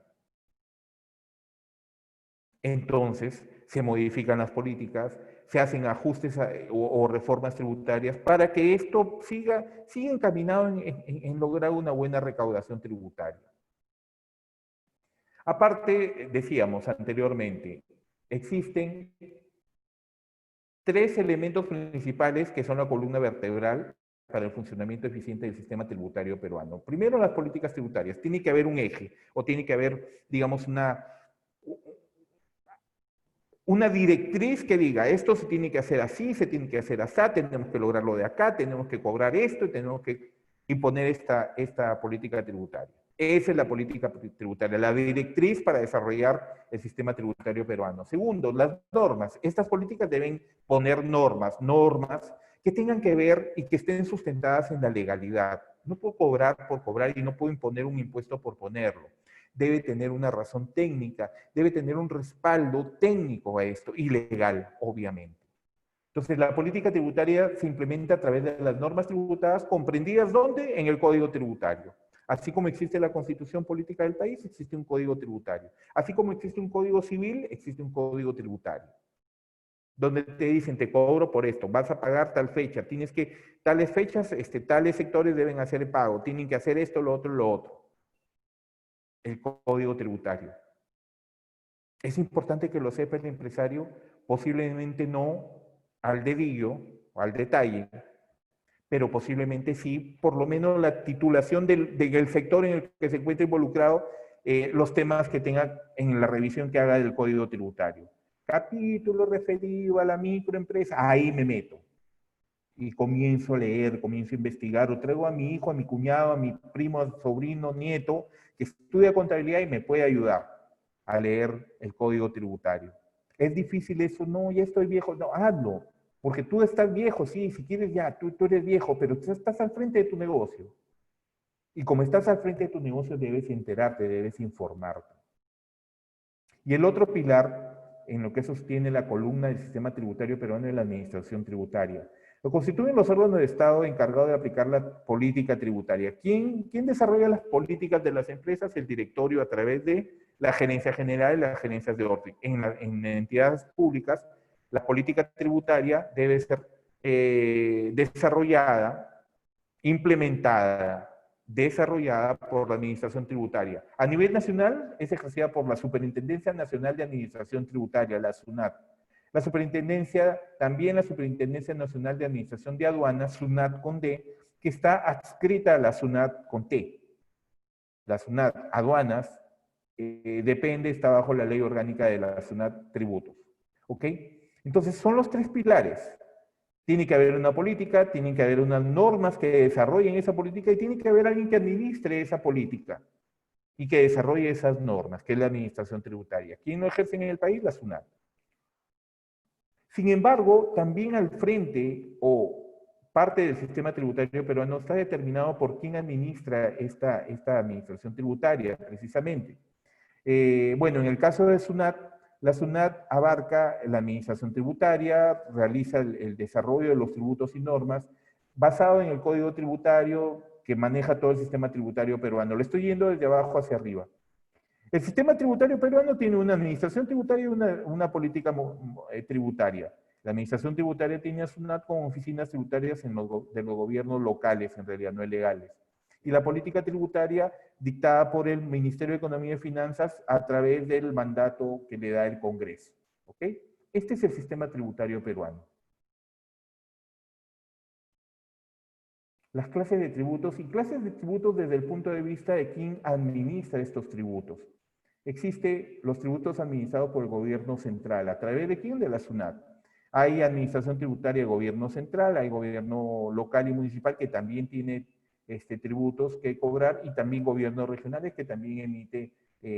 Entonces, se modifican las políticas, se hacen ajustes o reformas tributarias para que esto siga encaminado en lograr una buena recaudación tributaria. Aparte, decíamos anteriormente, existen tres elementos principales que son la columna vertebral para el funcionamiento eficiente del sistema tributario peruano. Primero, las políticas tributarias. Tiene que haber un eje o tiene que haber, digamos, una directriz que diga, esto se tiene que hacer así, se tiene que hacer así, tenemos que lograrlo de acá, tenemos que cobrar esto y tenemos que imponer esta política tributaria. Esa es la política tributaria, la directriz para desarrollar el sistema tributario peruano. Segundo, las normas. Estas políticas deben poner normas que tengan que ver y que estén sustentadas en la legalidad. No puedo cobrar por cobrar y no puedo imponer un impuesto por ponerlo. Debe tener una razón técnica, debe tener un respaldo técnico a esto y legal, obviamente. Entonces, la política tributaria se implementa a través de las normas tributarias comprendidas ¿dónde? En el Código Tributario. Así como existe la Constitución Política del país, existe un Código Tributario. Así como existe un Código Civil, existe un Código Tributario. Donde te dicen, te cobro por esto, vas a pagar tal fecha, tienes que, tales fechas, tales sectores deben hacer el pago, tienen que hacer esto, lo otro, lo otro. El Código Tributario. Es importante que lo sepa el empresario, posiblemente no al dedillo o al detalle, pero posiblemente sí, por lo menos la titulación del sector en el que se encuentre involucrado, los temas que tenga en la revisión que haga del Código Tributario. Capítulo referido a la microempresa, ahí me meto. Y comienzo a leer, comienzo a investigar, o traigo a mi hijo, a mi cuñado, a mi primo, a sobrino, nieto, que estudia contabilidad y me puede ayudar a leer el Código Tributario. ¿Es difícil eso? No, ya estoy viejo. No, hazlo. Porque tú estás viejo, sí, si quieres ya, tú eres viejo, pero tú estás al frente de tu negocio. Y como estás al frente de tu negocio, debes enterarte, debes informarte. Y el otro pilar en lo que sostiene la columna del sistema tributario peruano es la administración tributaria. Lo constituyen los órganos de Estado encargados de aplicar la política tributaria. ¿Quién desarrolla las políticas de las empresas? El directorio a través de la gerencia general y las gerencias de orden. En entidades públicas, la política tributaria debe ser desarrollada, implementada, desarrollada por la Administración Tributaria. A nivel nacional es ejercida por la Superintendencia Nacional de Administración Tributaria, la SUNAT. La Superintendencia, también la Superintendencia Nacional de Administración de Aduanas, SUNAT con D, que está adscrita a la SUNAT con T. La SUNAT Aduanas depende, está bajo la ley orgánica de la SUNAT Tributos. ¿Ok? Entonces son los tres pilares. Tiene que haber una política, tienen que haber unas normas que desarrollen esa política y tiene que haber alguien que administre esa política y que desarrolle esas normas, que es la administración tributaria. ¿Quién lo ejerce en el país? La SUNAT. Sin embargo, también al frente o parte del sistema tributario peruano está determinado por quién administra esta administración tributaria, precisamente. Bueno, en el caso de SUNAT, la SUNAT abarca la administración tributaria, realiza el desarrollo de los tributos y normas basado en el Código Tributario que maneja todo el sistema tributario peruano. Le estoy yendo desde abajo hacia arriba. El sistema tributario peruano tiene una administración tributaria y una política tributaria. La administración tributaria tiene a SUNAT con oficinas tributarias de los gobiernos locales, en realidad no legales. Y la política tributaria dictada por el Ministerio de Economía y Finanzas a través del mandato que le da el Congreso. ¿Ok? Este es el sistema tributario peruano. Las clases de tributos y clases de tributos desde el punto de vista de quién administra estos tributos. Existen los tributos administrados por el gobierno central. ¿A través de quién? De la SUNAT. Hay administración tributaria de gobierno central, hay gobierno local y municipal que también tiene tributos que cobrar y también gobiernos regionales que también emite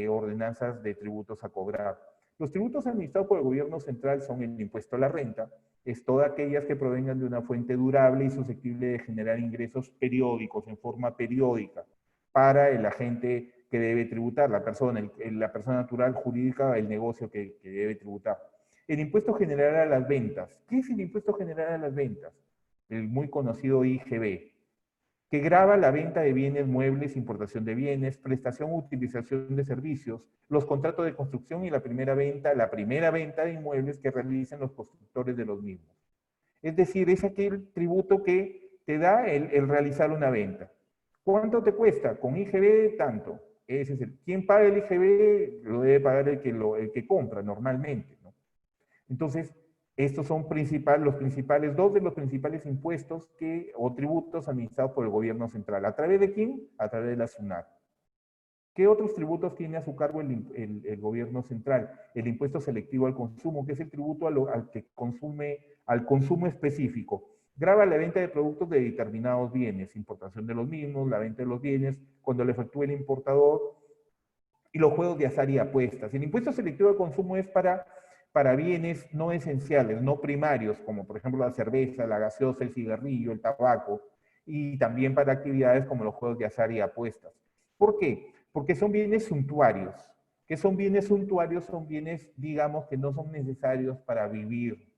ordenanzas de tributos a cobrar. Los tributos administrados por el gobierno central son el impuesto a la renta, es todas aquellas que provengan de una fuente durable y susceptible de generar ingresos periódicos, en forma periódica, para el agente que debe tributar, la persona natural, jurídica, el negocio que debe tributar. El impuesto general a las ventas. ¿Qué es el impuesto general a las ventas? El muy conocido IGB, que grava la venta de bienes muebles, importación de bienes, prestación o utilización de servicios, los contratos de construcción y la primera venta de inmuebles que realicen los constructores de los mismos. Es decir, es aquel tributo que te da el realizar una venta. ¿Cuánto te cuesta? Con IGB tanto. Ese es ¿quién paga el IGB? Lo debe pagar el que compra normalmente, ¿no? Entonces, estos son dos de los principales impuestos o tributos administrados por el gobierno central. ¿A través de quién? A través de la SUNAT. ¿Qué otros tributos tiene a su cargo el gobierno central? El impuesto selectivo al consumo, que es el tributo al consumo específico. Grava la venta de productos de determinados bienes, importación de los mismos, la venta de los bienes, cuando le efectúe el importador, y los juegos de azar y apuestas. El impuesto selectivo al consumo es para bienes no esenciales, no primarios, como por ejemplo la cerveza, la gaseosa, el cigarrillo, el tabaco, y también para actividades como los juegos de azar y apuestas. ¿Por qué? Porque son bienes suntuarios. ¿Qué son bienes suntuarios? Son bienes, digamos, que no son necesarios para vivir.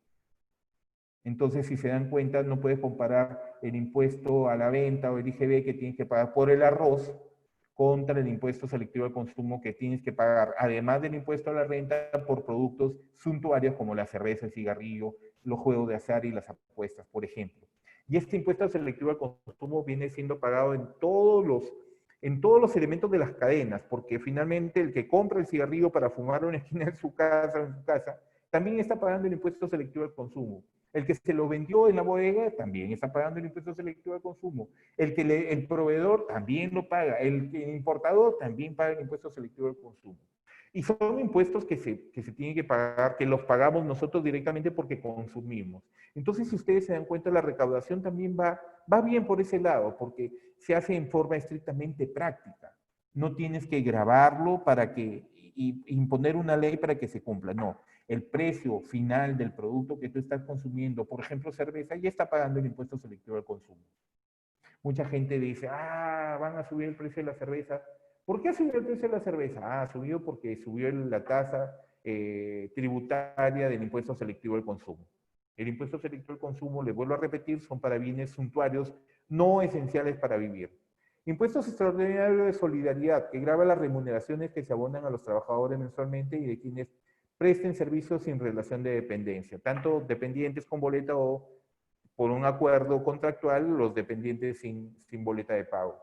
Entonces, si se dan cuenta, no puedes comparar el impuesto a la venta o el IGB que tienes que pagar por el arroz contra el impuesto selectivo al consumo que tienes que pagar, además del impuesto a la renta, por productos suntuarios como la cerveza, el cigarrillo, los juegos de azar y las apuestas, por ejemplo. Y este impuesto selectivo al consumo viene siendo pagado en todos los elementos de las cadenas, porque finalmente el que compra el cigarrillo para fumar en una esquina de su casa, también está pagando el impuesto selectivo al consumo. El que se lo vendió en la bodega también está pagando el impuesto selectivo al consumo. El proveedor también lo paga. El importador también paga el impuesto selectivo al consumo. Y son impuestos que se tienen que pagar, que los pagamos nosotros directamente porque consumimos. Entonces, si ustedes se dan cuenta, la recaudación también va bien por ese lado, porque se hace en forma estrictamente práctica. No tienes que grabarlo y imponer una ley para que se cumpla. No, el precio final del producto que tú estás consumiendo, por ejemplo, cerveza, ya está pagando el impuesto selectivo al consumo. Mucha gente dice, van a subir el precio de la cerveza. ¿Por qué ha subido el precio de la cerveza? Ha subido porque subió la tasa tributaria del impuesto selectivo al consumo. El impuesto selectivo al consumo, les vuelvo a repetir, son para bienes suntuarios no esenciales para vivir. Impuestos extraordinarios de solidaridad, que grava las remuneraciones que se abonan a los trabajadores mensualmente y de quienes presten servicios sin relación de dependencia, tanto dependientes con boleta o por un acuerdo contractual, los dependientes sin boleta de pago.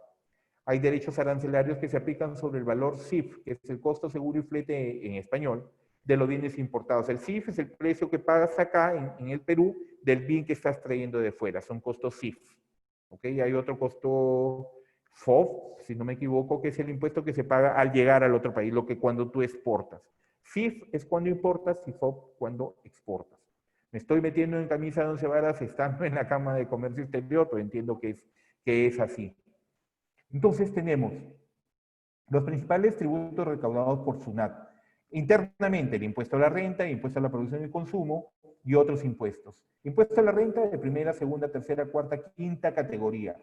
Hay derechos arancelarios que se aplican sobre el valor CIF, que es el costo seguro y flete en español, de los bienes importados. El CIF es el precio que pagas acá en el Perú del bien que estás trayendo de fuera, son costos CIF. ¿Ok? Hay otro costo FOB, si no me equivoco, que es el impuesto que se paga al llegar al otro país, lo que cuando tú exportas. CIF es cuando importas y FOB cuando exportas. Me estoy metiendo en camisa de 11 varas estando en la Cámara de Comercio Exterior, pero entiendo que es así. Entonces tenemos los principales tributos recaudados por SUNAT. Internamente, el impuesto a la renta, el impuesto a la producción y consumo y otros impuestos. Impuesto a la renta de primera, segunda, tercera, cuarta, quinta categoría.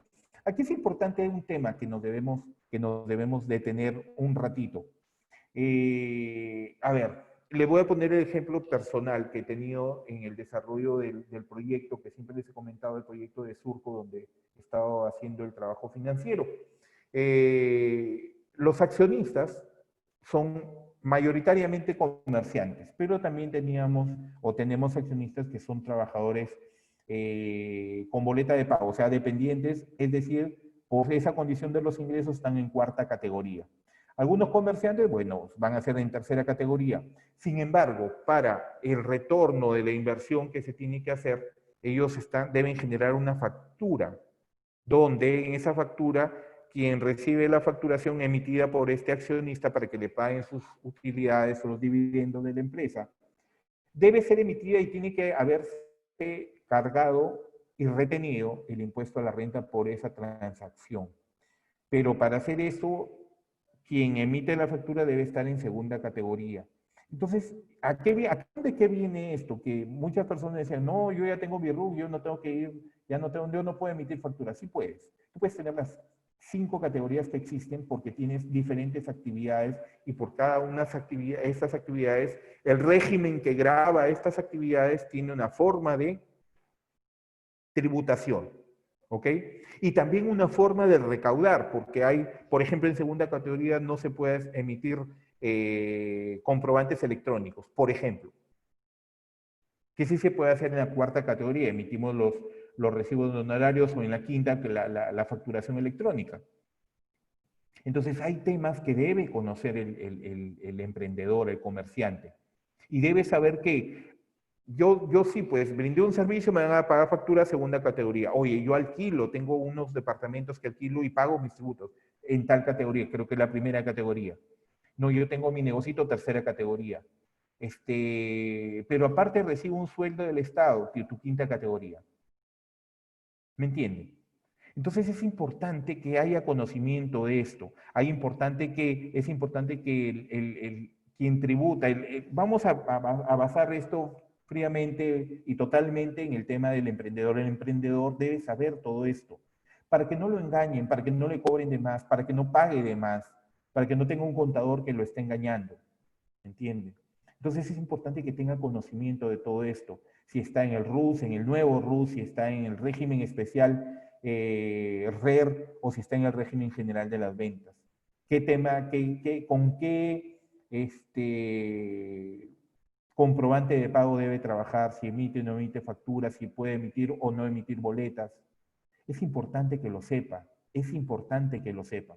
Aquí es importante un tema que nos debemos detener un ratito. A ver, le voy a poner el ejemplo personal que he tenido en el desarrollo del proyecto, que siempre les he comentado, el proyecto de Surco, donde he estado haciendo el trabajo financiero. Los accionistas son mayoritariamente comerciantes, pero también tenemos accionistas que son trabajadores con boleta de pago, o sea, dependientes, es decir, por esa condición de los ingresos están en cuarta categoría. Algunos comerciantes, bueno, van a ser en tercera categoría. Sin embargo, para el retorno de la inversión que se tiene que hacer, ellos deben generar una factura, donde en esa factura, quien recibe la facturación emitida por este accionista para que le paguen sus utilidades o los dividendos de la empresa, debe ser emitida y tiene que haberse cargado y retenido el impuesto a la renta por esa transacción. Pero para hacer eso, quien emite la factura debe estar en segunda categoría. Entonces, ¿de qué viene esto? Que muchas personas decían, no, yo ya tengo mi RUC, yo no tengo que ir, yo no puedo emitir factura. Sí puedes. Tú puedes tener las 5 categorías que existen porque tienes diferentes actividades y por cada una de estas actividades, el régimen que grava estas actividades tiene una forma de tributación. ¿Ok? Y también una forma de recaudar, porque hay, por ejemplo, en segunda categoría no se puede emitir comprobantes electrónicos, por ejemplo. Que sí se puede hacer en la cuarta categoría, emitimos los recibos de honorarios, o en la quinta, la facturación electrónica. Entonces hay temas que debe conocer el emprendedor, el comerciante, y debe saber que yo sí, pues, brindé un servicio, me van a pagar factura segunda categoría. Oye, yo alquilo, tengo unos departamentos que alquilo y pago mis tributos en tal categoría, creo que es la primera categoría. No, yo tengo mi negocito tercera categoría. Pero aparte recibo un sueldo del Estado, tu quinta categoría. ¿Me entienden? Entonces es importante que haya conocimiento de esto. Es importante que quien tributa, vamos a basar esto fríamente y totalmente en el tema del emprendedor. El emprendedor debe saber todo esto, para que no lo engañen, para que no le cobren de más, para que no pague de más, para que no tenga un contador que lo esté engañando. ¿Entienden? Entonces es importante que tenga conocimiento de todo esto. Si está en el RUS, en el nuevo RUS, si está en el régimen especial RER o si está en el régimen general de las ventas. ¿Qué tema, con qué comprobante de pago debe trabajar? Si emite o no emite facturas, si puede emitir o no emitir boletas. Es importante que lo sepa. Es importante que lo sepa.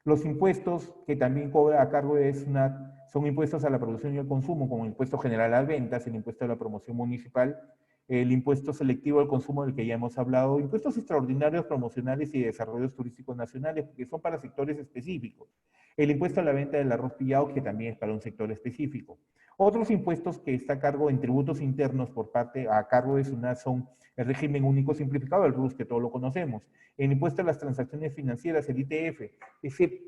Los impuestos que también cobra a cargo de SUNAT son impuestos a la producción y al consumo, como el impuesto general a las ventas, el impuesto a la promoción municipal el impuesto selectivo al consumo del que ya hemos hablado, impuestos extraordinarios, promocionales y desarrollos turísticos nacionales, que son para sectores específicos. El impuesto a la venta del arroz pillado, que también es para un sector específico. Otros impuestos que está a cargo en tributos internos a cargo de SUNAT son el régimen único simplificado, el RUS, que todos lo conocemos, el impuesto a las transacciones financieras, el ITF, ese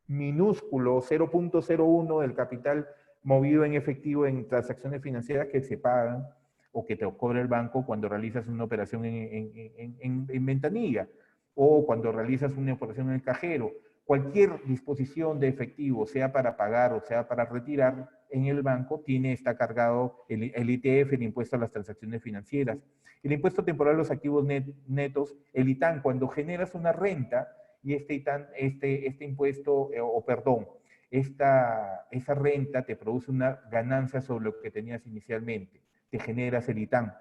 minúsculo 0.01 del capital movido en efectivo en transacciones financieras que se pagan o que te cobra el banco cuando realizas una operación en ventanilla o cuando realizas una operación en el cajero. Cualquier disposición de efectivo, sea para pagar o sea para retirar en el banco, está cargado el ITF, el impuesto a las transacciones financieras. El impuesto temporal a los activos netos, el ITAN, cuando generas una renta y este impuesto, esa renta te produce una ganancia sobre lo que tenías inicialmente, te generas el ITAN.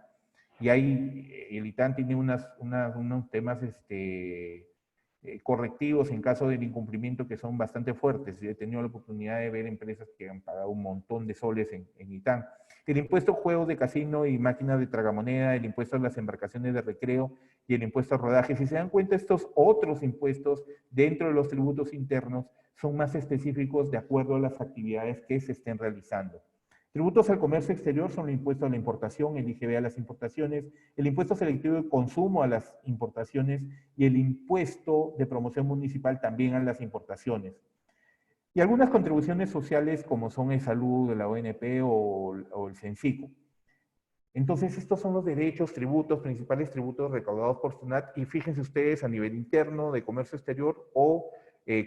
Y ahí el ITAN tiene unos temas correctivos en caso del incumplimiento que son bastante fuertes. He tenido la oportunidad de ver empresas que han pagado un montón de soles en ITAN. El impuesto a juegos de casino y máquinas de tragamoneda, el impuesto a las embarcaciones de recreo y el impuesto a rodaje. Si se dan cuenta, estos otros impuestos dentro de los tributos internos son más específicos de acuerdo a las actividades que se estén realizando. Tributos al comercio exterior son el impuesto a la importación, el IGB a las importaciones, el impuesto selectivo de consumo a las importaciones y el impuesto de promoción municipal también a las importaciones. Y algunas contribuciones sociales como son el salud, la ONP o el CENSICO. Entonces, estos son los derechos, tributos, principales tributos recaudados por SUNAT y fíjense ustedes a nivel interno de comercio exterior o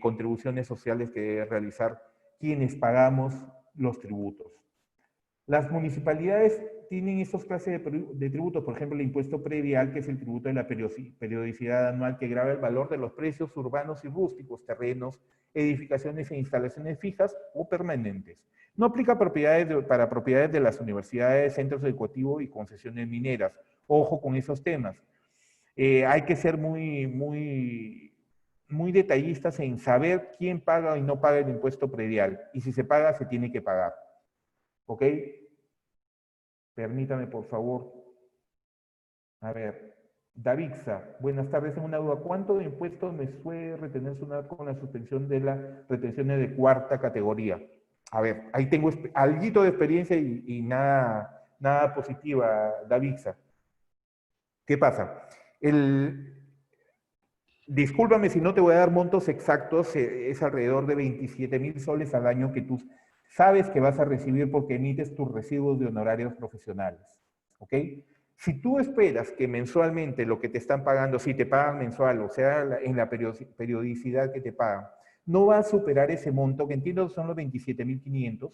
contribuciones sociales que debe realizar quienes pagamos los tributos. Las municipalidades tienen estas clases de tributos, por ejemplo, el impuesto predial, que es el tributo de la periodicidad anual que grava el valor de los precios urbanos y rústicos, terrenos, edificaciones e instalaciones fijas o permanentes. No aplica para propiedades de las universidades, centros educativos y concesiones mineras. Ojo con esos temas. Hay que ser muy detallistas en saber quién paga y no paga el impuesto predial. Y si se paga, se tiene que pagar. ¿Ok? Permítame, por favor. A ver, Davixa, buenas tardes. En una duda, ¿cuánto de impuestos me suele retener SUNAT con la suspensión de las retenciones de cuarta categoría? A ver, ahí tengo algo de experiencia y nada positiva, Davixa. ¿Qué pasa? Discúlpame si no te voy a dar montos exactos, es alrededor de 27,000 soles al año que tú sabes que vas a recibir porque emites tus recibos de honorarios profesionales, ¿ok? Si tú esperas que mensualmente lo que te están pagando, si te pagan mensual, o sea, en la periodicidad que te pagan, no va a superar ese monto, que entiendo son los 27,500,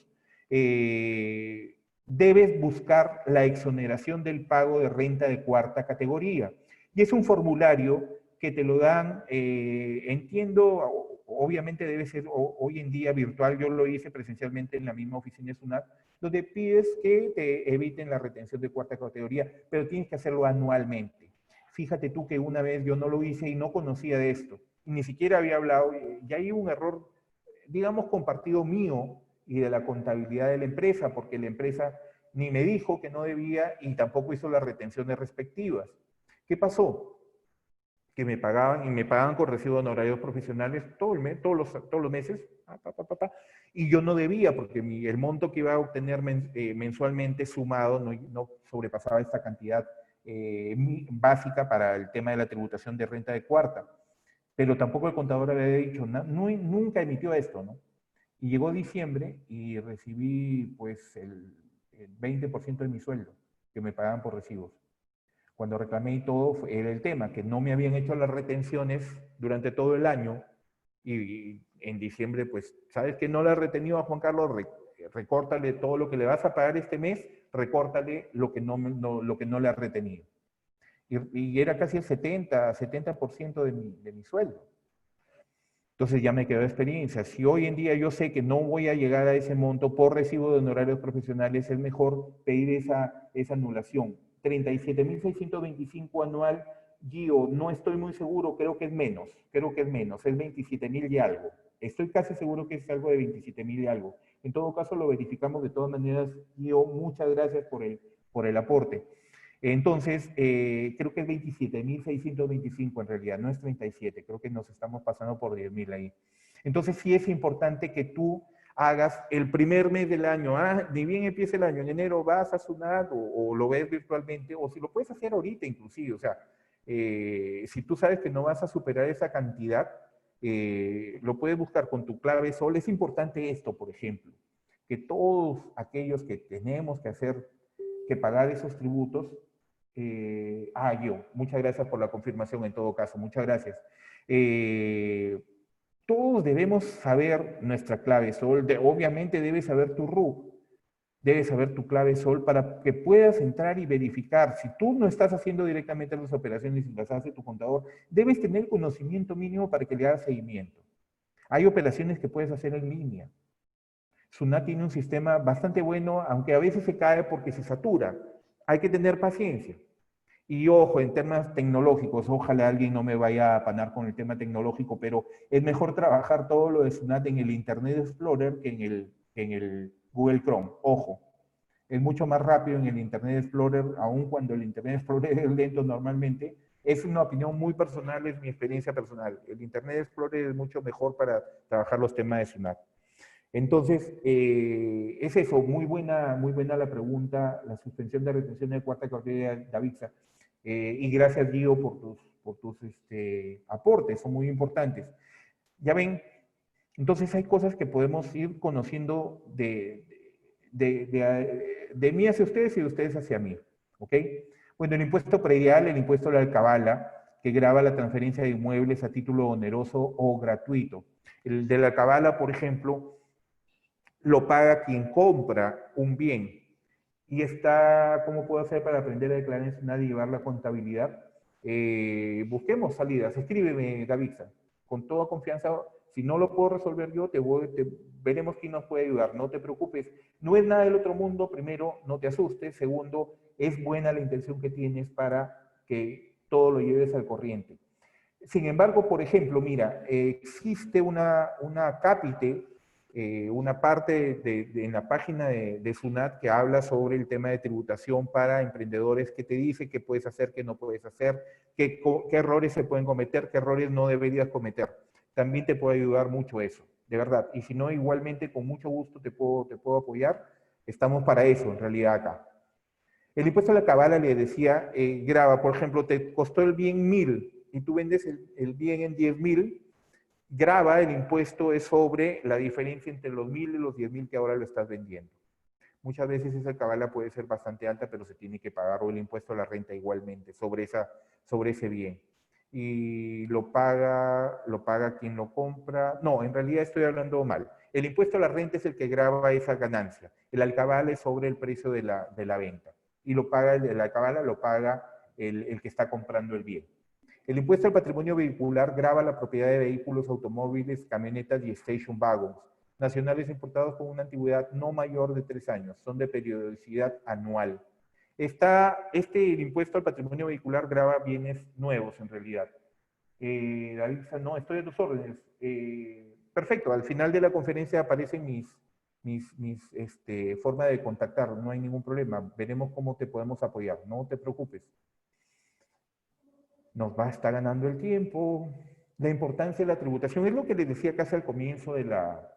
debes buscar la exoneración del pago de renta de cuarta categoría. Y es un formulario que te lo dan, entiendo, obviamente debe ser hoy en día virtual, yo lo hice presencialmente en la misma oficina de SUNAT, donde pides que te eviten la retención de cuarta categoría, pero tienes que hacerlo anualmente. Fíjate tú que una vez yo no lo hice y no conocía de esto, y ni siquiera había hablado, y hay un error, digamos, compartido mío y de la contabilidad de la empresa, porque la empresa ni me dijo que no debía y tampoco hizo las retenciones respectivas. ¿Qué pasó? Que me pagaban y me pagaban con recibo de honorarios profesionales todos los meses, y yo no debía porque el monto que iba a obtener mensualmente sumado no sobrepasaba esta cantidad básica para el tema de la tributación de renta de cuarta. Pero tampoco el contador había dicho, nunca emitió esto, ¿no? Y llegó diciembre y recibí pues el 20% de mi sueldo que me pagaban por recibos. Cuando reclamé y todo, era el tema, que no me habían hecho las retenciones durante todo el año y en diciembre, pues, ¿sabes que no le has retenido a Juan Carlos? Recórtale todo lo que le vas a pagar este mes, recórtale lo que lo que no le has retenido. Y era casi el 70% de mi sueldo. Entonces ya me quedó experiencia. Si hoy en día yo sé que no voy a llegar a ese monto por recibo de honorarios profesionales, es mejor pedir esa anulación. 37,625 anual, Gio, no estoy muy seguro, creo que es menos, es 27,000 y algo. Estoy casi seguro que es algo de 27,000 y algo. En todo caso, lo verificamos de todas maneras, Gio, muchas gracias por el aporte. Entonces, creo que es 27.625 en realidad, no es 37, creo que nos estamos pasando por 10.000 ahí. Entonces, sí es importante que tú hagas el primer mes del año, ni bien empiece el año, en enero vas a SUNAT o lo ves virtualmente, o si lo puedes hacer ahorita inclusive, o sea, si tú sabes que no vas a superar esa cantidad, lo puedes buscar con tu clave SOL. Es importante esto, por ejemplo, que todos aquellos que tenemos que hacer, que pagar esos tributos, muchas gracias por la confirmación en todo caso, muchas gracias. Todos debemos saber nuestra clave SOL, obviamente debes saber tu RUC, debes saber tu clave SOL para que puedas entrar y verificar. Si tú no estás haciendo directamente las operaciones y las hace tu contador, debes tener conocimiento mínimo para que le hagas seguimiento. Hay operaciones que puedes hacer en línea. SUNAT tiene un sistema bastante bueno, aunque a veces se cae porque se satura. Hay que tener paciencia. Y ojo, en temas tecnológicos, ojalá alguien no me vaya a apanar con el tema tecnológico, pero es mejor trabajar todo lo de SUNAT en el Internet Explorer que en el Google Chrome. Ojo, es mucho más rápido en el Internet Explorer, aun cuando el Internet Explorer es lento normalmente. Es una opinión muy personal, es mi experiencia personal. El Internet Explorer es mucho mejor para trabajar los temas de SUNAT. Entonces, es eso, muy buena la pregunta, la suspensión de retención de cuarta categoría de Davixa. Y gracias, Guido, por tus aportes, son muy importantes. Ya ven, entonces hay cosas que podemos ir conociendo de mí hacia ustedes y de ustedes hacia mí, ¿ok? Bueno, el impuesto predial, el impuesto de la alcabala, que grava la transferencia de inmuebles a título oneroso o gratuito. El de la alcabala, por ejemplo, lo paga quien compra un bien. Y está, ¿cómo puedo hacer para aprender a declarar en SUNAT y llevar la contabilidad? Busquemos salidas. Escríbeme, Davixa, con toda confianza. Si no lo puedo resolver yo, veremos quién nos puede ayudar. No te preocupes. No es nada del otro mundo. Primero, no te asustes. Segundo, es buena la intención que tienes para que todo lo lleves al corriente. Sin embargo, por ejemplo, mira, existe una cápite, una parte en la página de SUNAT que habla sobre el tema de tributación para emprendedores, que te dice qué puedes hacer, qué no puedes hacer, qué errores se pueden cometer, qué errores no deberías cometer. También te puede ayudar mucho eso, de verdad. Y si no, igualmente, con mucho gusto te puedo apoyar. Estamos para eso, en realidad, acá. El impuesto a la cabala, le decía, grava, por ejemplo, te costó el bien 1.000 y tú vendes el bien en 10.000, grava, el impuesto es sobre la diferencia entre los 1.000 y los 10.000 que ahora lo estás vendiendo. Muchas veces esa cabala puede ser bastante alta, pero se tiene que pagar, o el impuesto a la renta igualmente, sobre ese bien. Y lo paga quien lo compra. No, en realidad estoy hablando mal. El impuesto a la renta es el que grava esa ganancia. El alcabala es sobre el precio de la venta. Y lo paga el alcabala, lo paga el que está comprando el bien. El impuesto al patrimonio vehicular grava la propiedad de vehículos, automóviles, camionetas y station wagons nacionales importados con una antigüedad no mayor de 3 años. Son de periodicidad anual. El impuesto al patrimonio vehicular grava bienes nuevos en realidad. David, no, estoy a tus órdenes. Perfecto, al final de la conferencia aparecen mis formas de contactar, no hay ningún problema. Veremos cómo te podemos apoyar, no te preocupes. Nos va a estar ganando el tiempo. La importancia de la tributación es lo que les decía casi al comienzo de la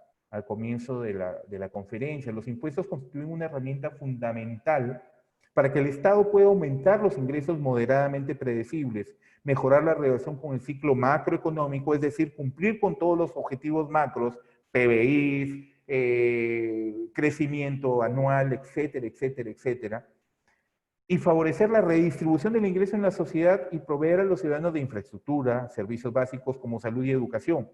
conferencia. Los impuestos constituyen una herramienta fundamental para que el Estado pueda aumentar los ingresos moderadamente predecibles, mejorar la relación con el ciclo macroeconómico, es decir, cumplir con todos los objetivos macros, PBI, crecimiento anual, etcétera, etcétera, etcétera, y favorecer la redistribución del ingreso en la sociedad y proveer a los ciudadanos de infraestructura, servicios básicos como salud y educación.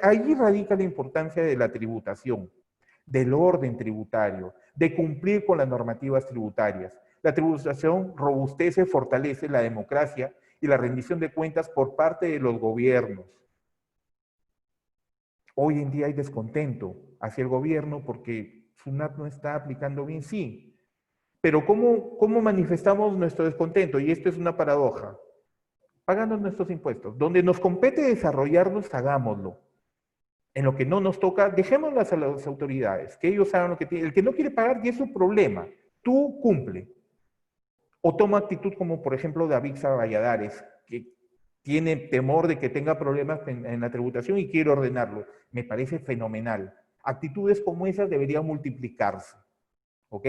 Ahí radica la importancia de la tributación, del orden tributario, de cumplir con las normativas tributarias. La tributación robustece, fortalece la democracia y la rendición de cuentas por parte de los gobiernos. Hoy en día hay descontento hacia el gobierno porque SUNAT no está aplicando bien, sí. Pero ¿cómo manifestamos nuestro descontento? Y esto es una paradoja. Pagando nuestros impuestos. Donde nos compete desarrollarnos, hagámoslo. En lo que no nos toca, dejémoslas a las autoridades, que ellos hagan lo que tienen. El que no quiere pagar, ya es su problema. Tú cumple. O tomo actitud como, por ejemplo, Davixa Valladares, que tiene temor de que tenga problemas en la tributación y quiere ordenarlo. Me parece fenomenal. Actitudes como esas deberían multiplicarse, ¿ok?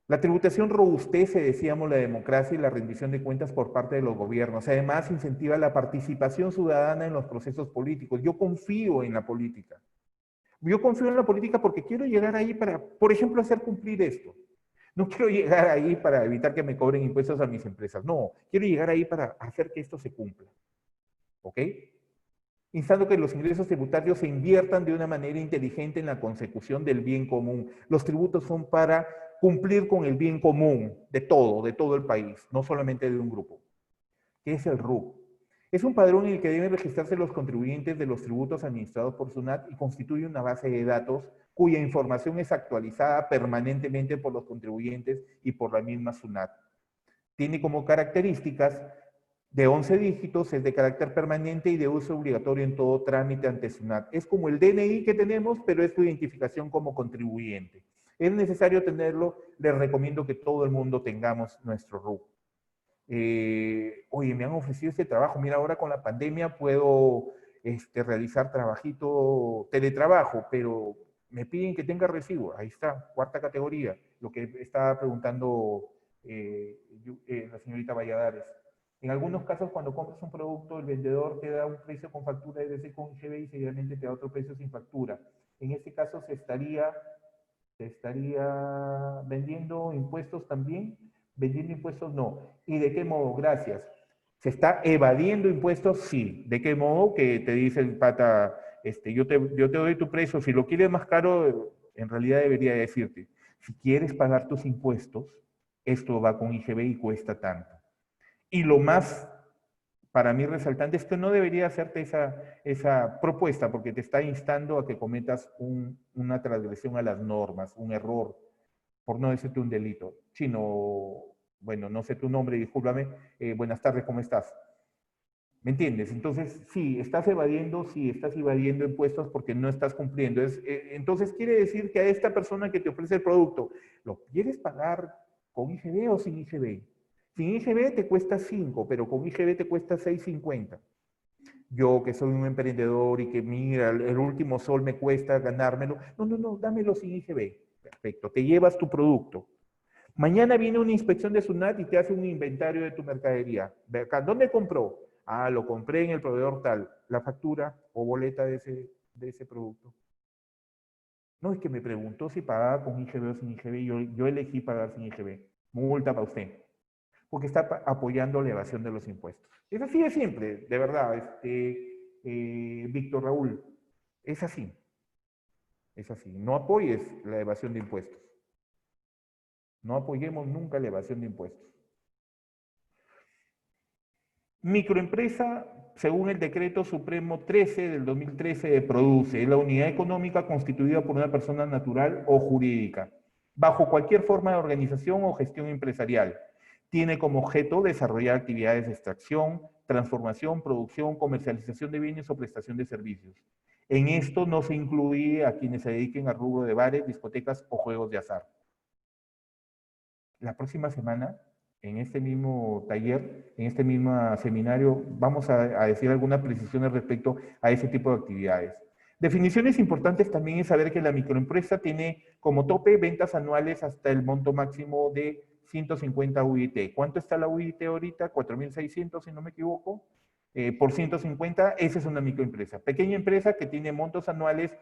La tributación robustece, decíamos, la democracia y la rendición de cuentas por parte de los gobiernos. Además, incentiva la participación ciudadana en los procesos políticos. Yo confío en la política. Yo confío en la política porque quiero llegar ahí para, por ejemplo, hacer cumplir esto. No quiero llegar ahí para evitar que me cobren impuestos a mis empresas. No, quiero llegar ahí para hacer que esto se cumpla. ¿Ok? Instando que los ingresos tributarios se inviertan de una manera inteligente en la consecución del bien común. Los tributos son para cumplir con el bien común de todo el país, no solamente de un grupo. ¿Qué es el RUC? Es un padrón en el que deben registrarse los contribuyentes de los tributos administrados por SUNAT y constituye una base de datos cuya información es actualizada permanentemente por los contribuyentes y por la misma SUNAT. Tiene como características de 11 dígitos, es de carácter permanente y de uso obligatorio en todo trámite ante SUNAT. Es como el DNI que tenemos, pero es tu identificación como contribuyente. Es necesario tenerlo, les recomiendo que todo el mundo tengamos nuestro RUC. Oye, me han ofrecido este trabajo, mira, ahora con la pandemia puedo realizar trabajito, teletrabajo, pero me piden que tenga recibo. Ahí está, cuarta categoría, lo que estaba preguntando la señorita Valladares. En algunos casos, cuando compras un producto, el vendedor te da un precio con factura, es decir, con IGB, y seguidamente te da otro precio sin factura. En este caso, se estaría vendiendo impuestos también. Vendiendo impuestos, no. ¿Y de qué modo? Gracias. ¿Se está evadiendo impuestos? Sí. ¿De qué modo? Que te dice el pata, yo te doy tu precio, si lo quieres más caro, en realidad debería decirte, si quieres pagar tus impuestos, esto va con IGB y cuesta tanto. Y lo más, para mí, resaltante es que no debería hacerte esa propuesta porque te está instando a que cometas una transgresión a las normas, un error, por no decirte un delito. Chino, bueno, no sé tu nombre, discúlpame. Buenas tardes, ¿cómo estás? ¿Me entiendes? Entonces, sí, estás evadiendo impuestos porque no estás cumpliendo. Entonces, quiere decir que a esta persona que te ofrece el producto, ¿lo quieres pagar con IGB o sin IGB? Sin IGB te cuesta 5, pero con IGB te cuesta 6.50. Yo que soy un emprendedor y que mira, el último sol me cuesta ganármelo. No, dámelo sin IGB. Perfecto, te llevas tu producto. Mañana viene una inspección de SUNAT y te hace un inventario de tu mercadería. ¿Dónde compró? Ah, lo compré en el proveedor tal. La factura o boleta de ese producto. No, es que me preguntó si pagaba con IGB o sin IGB y yo elegí pagar sin IGB. Multa para usted. Porque está apoyando la evasión de los impuestos. Es así de simple, de verdad, Víctor Raúl. Es así. Es así. No apoyes la evasión de impuestos. No apoyemos nunca la evasión de impuestos. Microempresa, según el decreto supremo 13 del 2013, produce la unidad económica constituida por una persona natural o jurídica, bajo cualquier forma de organización o gestión empresarial. Tiene como objeto desarrollar actividades de extracción, transformación, producción, comercialización de bienes o prestación de servicios. En esto no se incluye a quienes se dediquen al rubro de bares, discotecas o juegos de azar. La próxima semana, en este mismo taller, en este mismo seminario, vamos a decir algunas precisiones respecto a ese tipo de actividades. Definiciones importantes también es saber que la microempresa tiene como tope ventas anuales hasta el monto máximo de 150 UIT. ¿Cuánto está la UIT ahorita? 4.600, si no me equivoco. Por 150, esa es una microempresa. Pequeña empresa que tiene montos anuales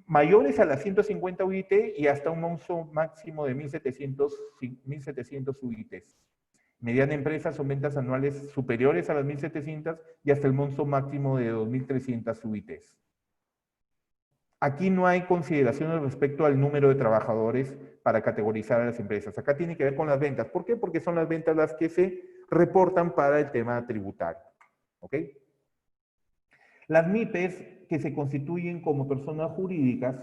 mayores a las 150 UIT y hasta un monto máximo de 1.700 UITs. Mediana empresa son ventas anuales superiores a las 1.700 y hasta el monto máximo de 2.300 UITs. Aquí no hay consideraciones respecto al número de trabajadores para categorizar a las empresas. Acá tiene que ver con las ventas. ¿Por qué? Porque son las ventas las que se reportan para el tema tributario. ¿Ok? Las MIPES que se constituyen como personas jurídicas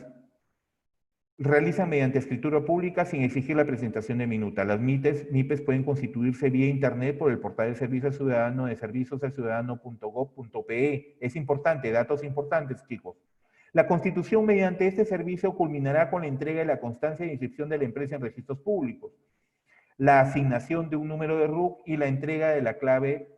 realizan mediante escritura pública sin exigir la presentación de minuta. Las MIPES pueden constituirse vía internet por el portal de Servicio al Ciudadano de serviciosalciudadano.gov.pe. Es importante, datos importantes, chicos. La constitución mediante este servicio culminará con la entrega de la constancia de inscripción de la empresa en registros públicos. la asignación de un número de RUC y la entrega de la clave,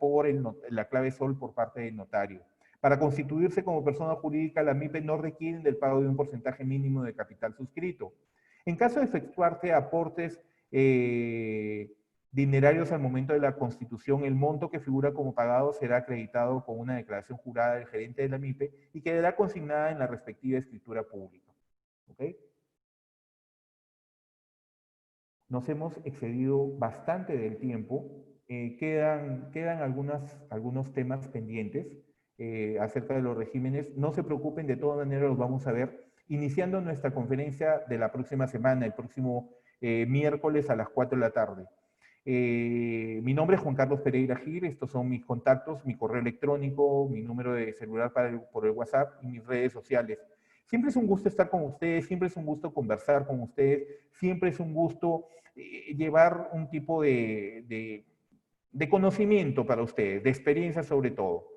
la clave SOL por parte del notario. Para constituirse como persona jurídica, la MIPE no requiere del pago de un porcentaje mínimo de capital suscrito. En caso de efectuarse aportes dinerarios al momento de la constitución, el monto que figura como pagado será acreditado con una declaración jurada del gerente de la MIPE y quedará consignada en la respectiva escritura pública. ¿Ok? Nos hemos excedido bastante del tiempo. Quedan algunos temas pendientes acerca de los regímenes. No se preocupen, de todas maneras los vamos a ver. Iniciando nuestra conferencia de la próxima semana, el próximo miércoles a las 4 de la tarde. Mi nombre es Juan Carlos Pereira Gil, estos son mis contactos, mi correo electrónico, mi número de celular por el WhatsApp y mis redes sociales. Siempre es un gusto estar con ustedes, siempre es un gusto conversar con ustedes, siempre es un gusto llevar un tipo de conocimiento para ustedes, de experiencia sobre todo.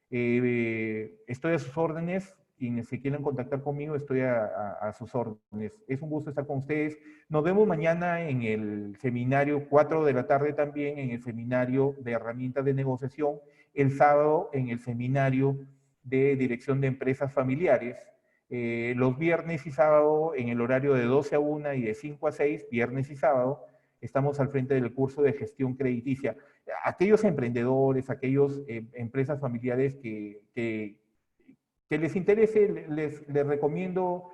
Estoy a sus órdenes, y si quieren contactar conmigo, estoy a sus órdenes. Es un gusto estar con ustedes. Nos vemos mañana en el seminario, 4 de la tarde también, en el seminario de herramientas de negociación, el sábado en el seminario de dirección de empresas familiares, los viernes y sábado en el horario de 12 a 1 y de 5 a 6, viernes y sábado, estamos al frente del curso de gestión crediticia. Aquellos emprendedores, aquellos empresas familiares que les interese, les recomiendo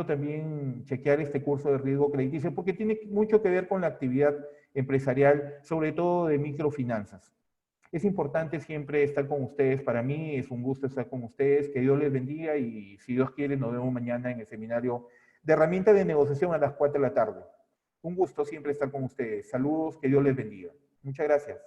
también chequear este curso de riesgo crediticio porque tiene mucho que ver con la actividad empresarial, sobre todo de microfinanzas. Es importante siempre estar con ustedes. Para mí es un gusto estar con ustedes. Que Dios les bendiga y si Dios quiere nos vemos mañana en el seminario de herramientas de negociación a las 4 de la tarde. Un gusto siempre estar con ustedes. Saludos, que Dios les bendiga. Muchas gracias.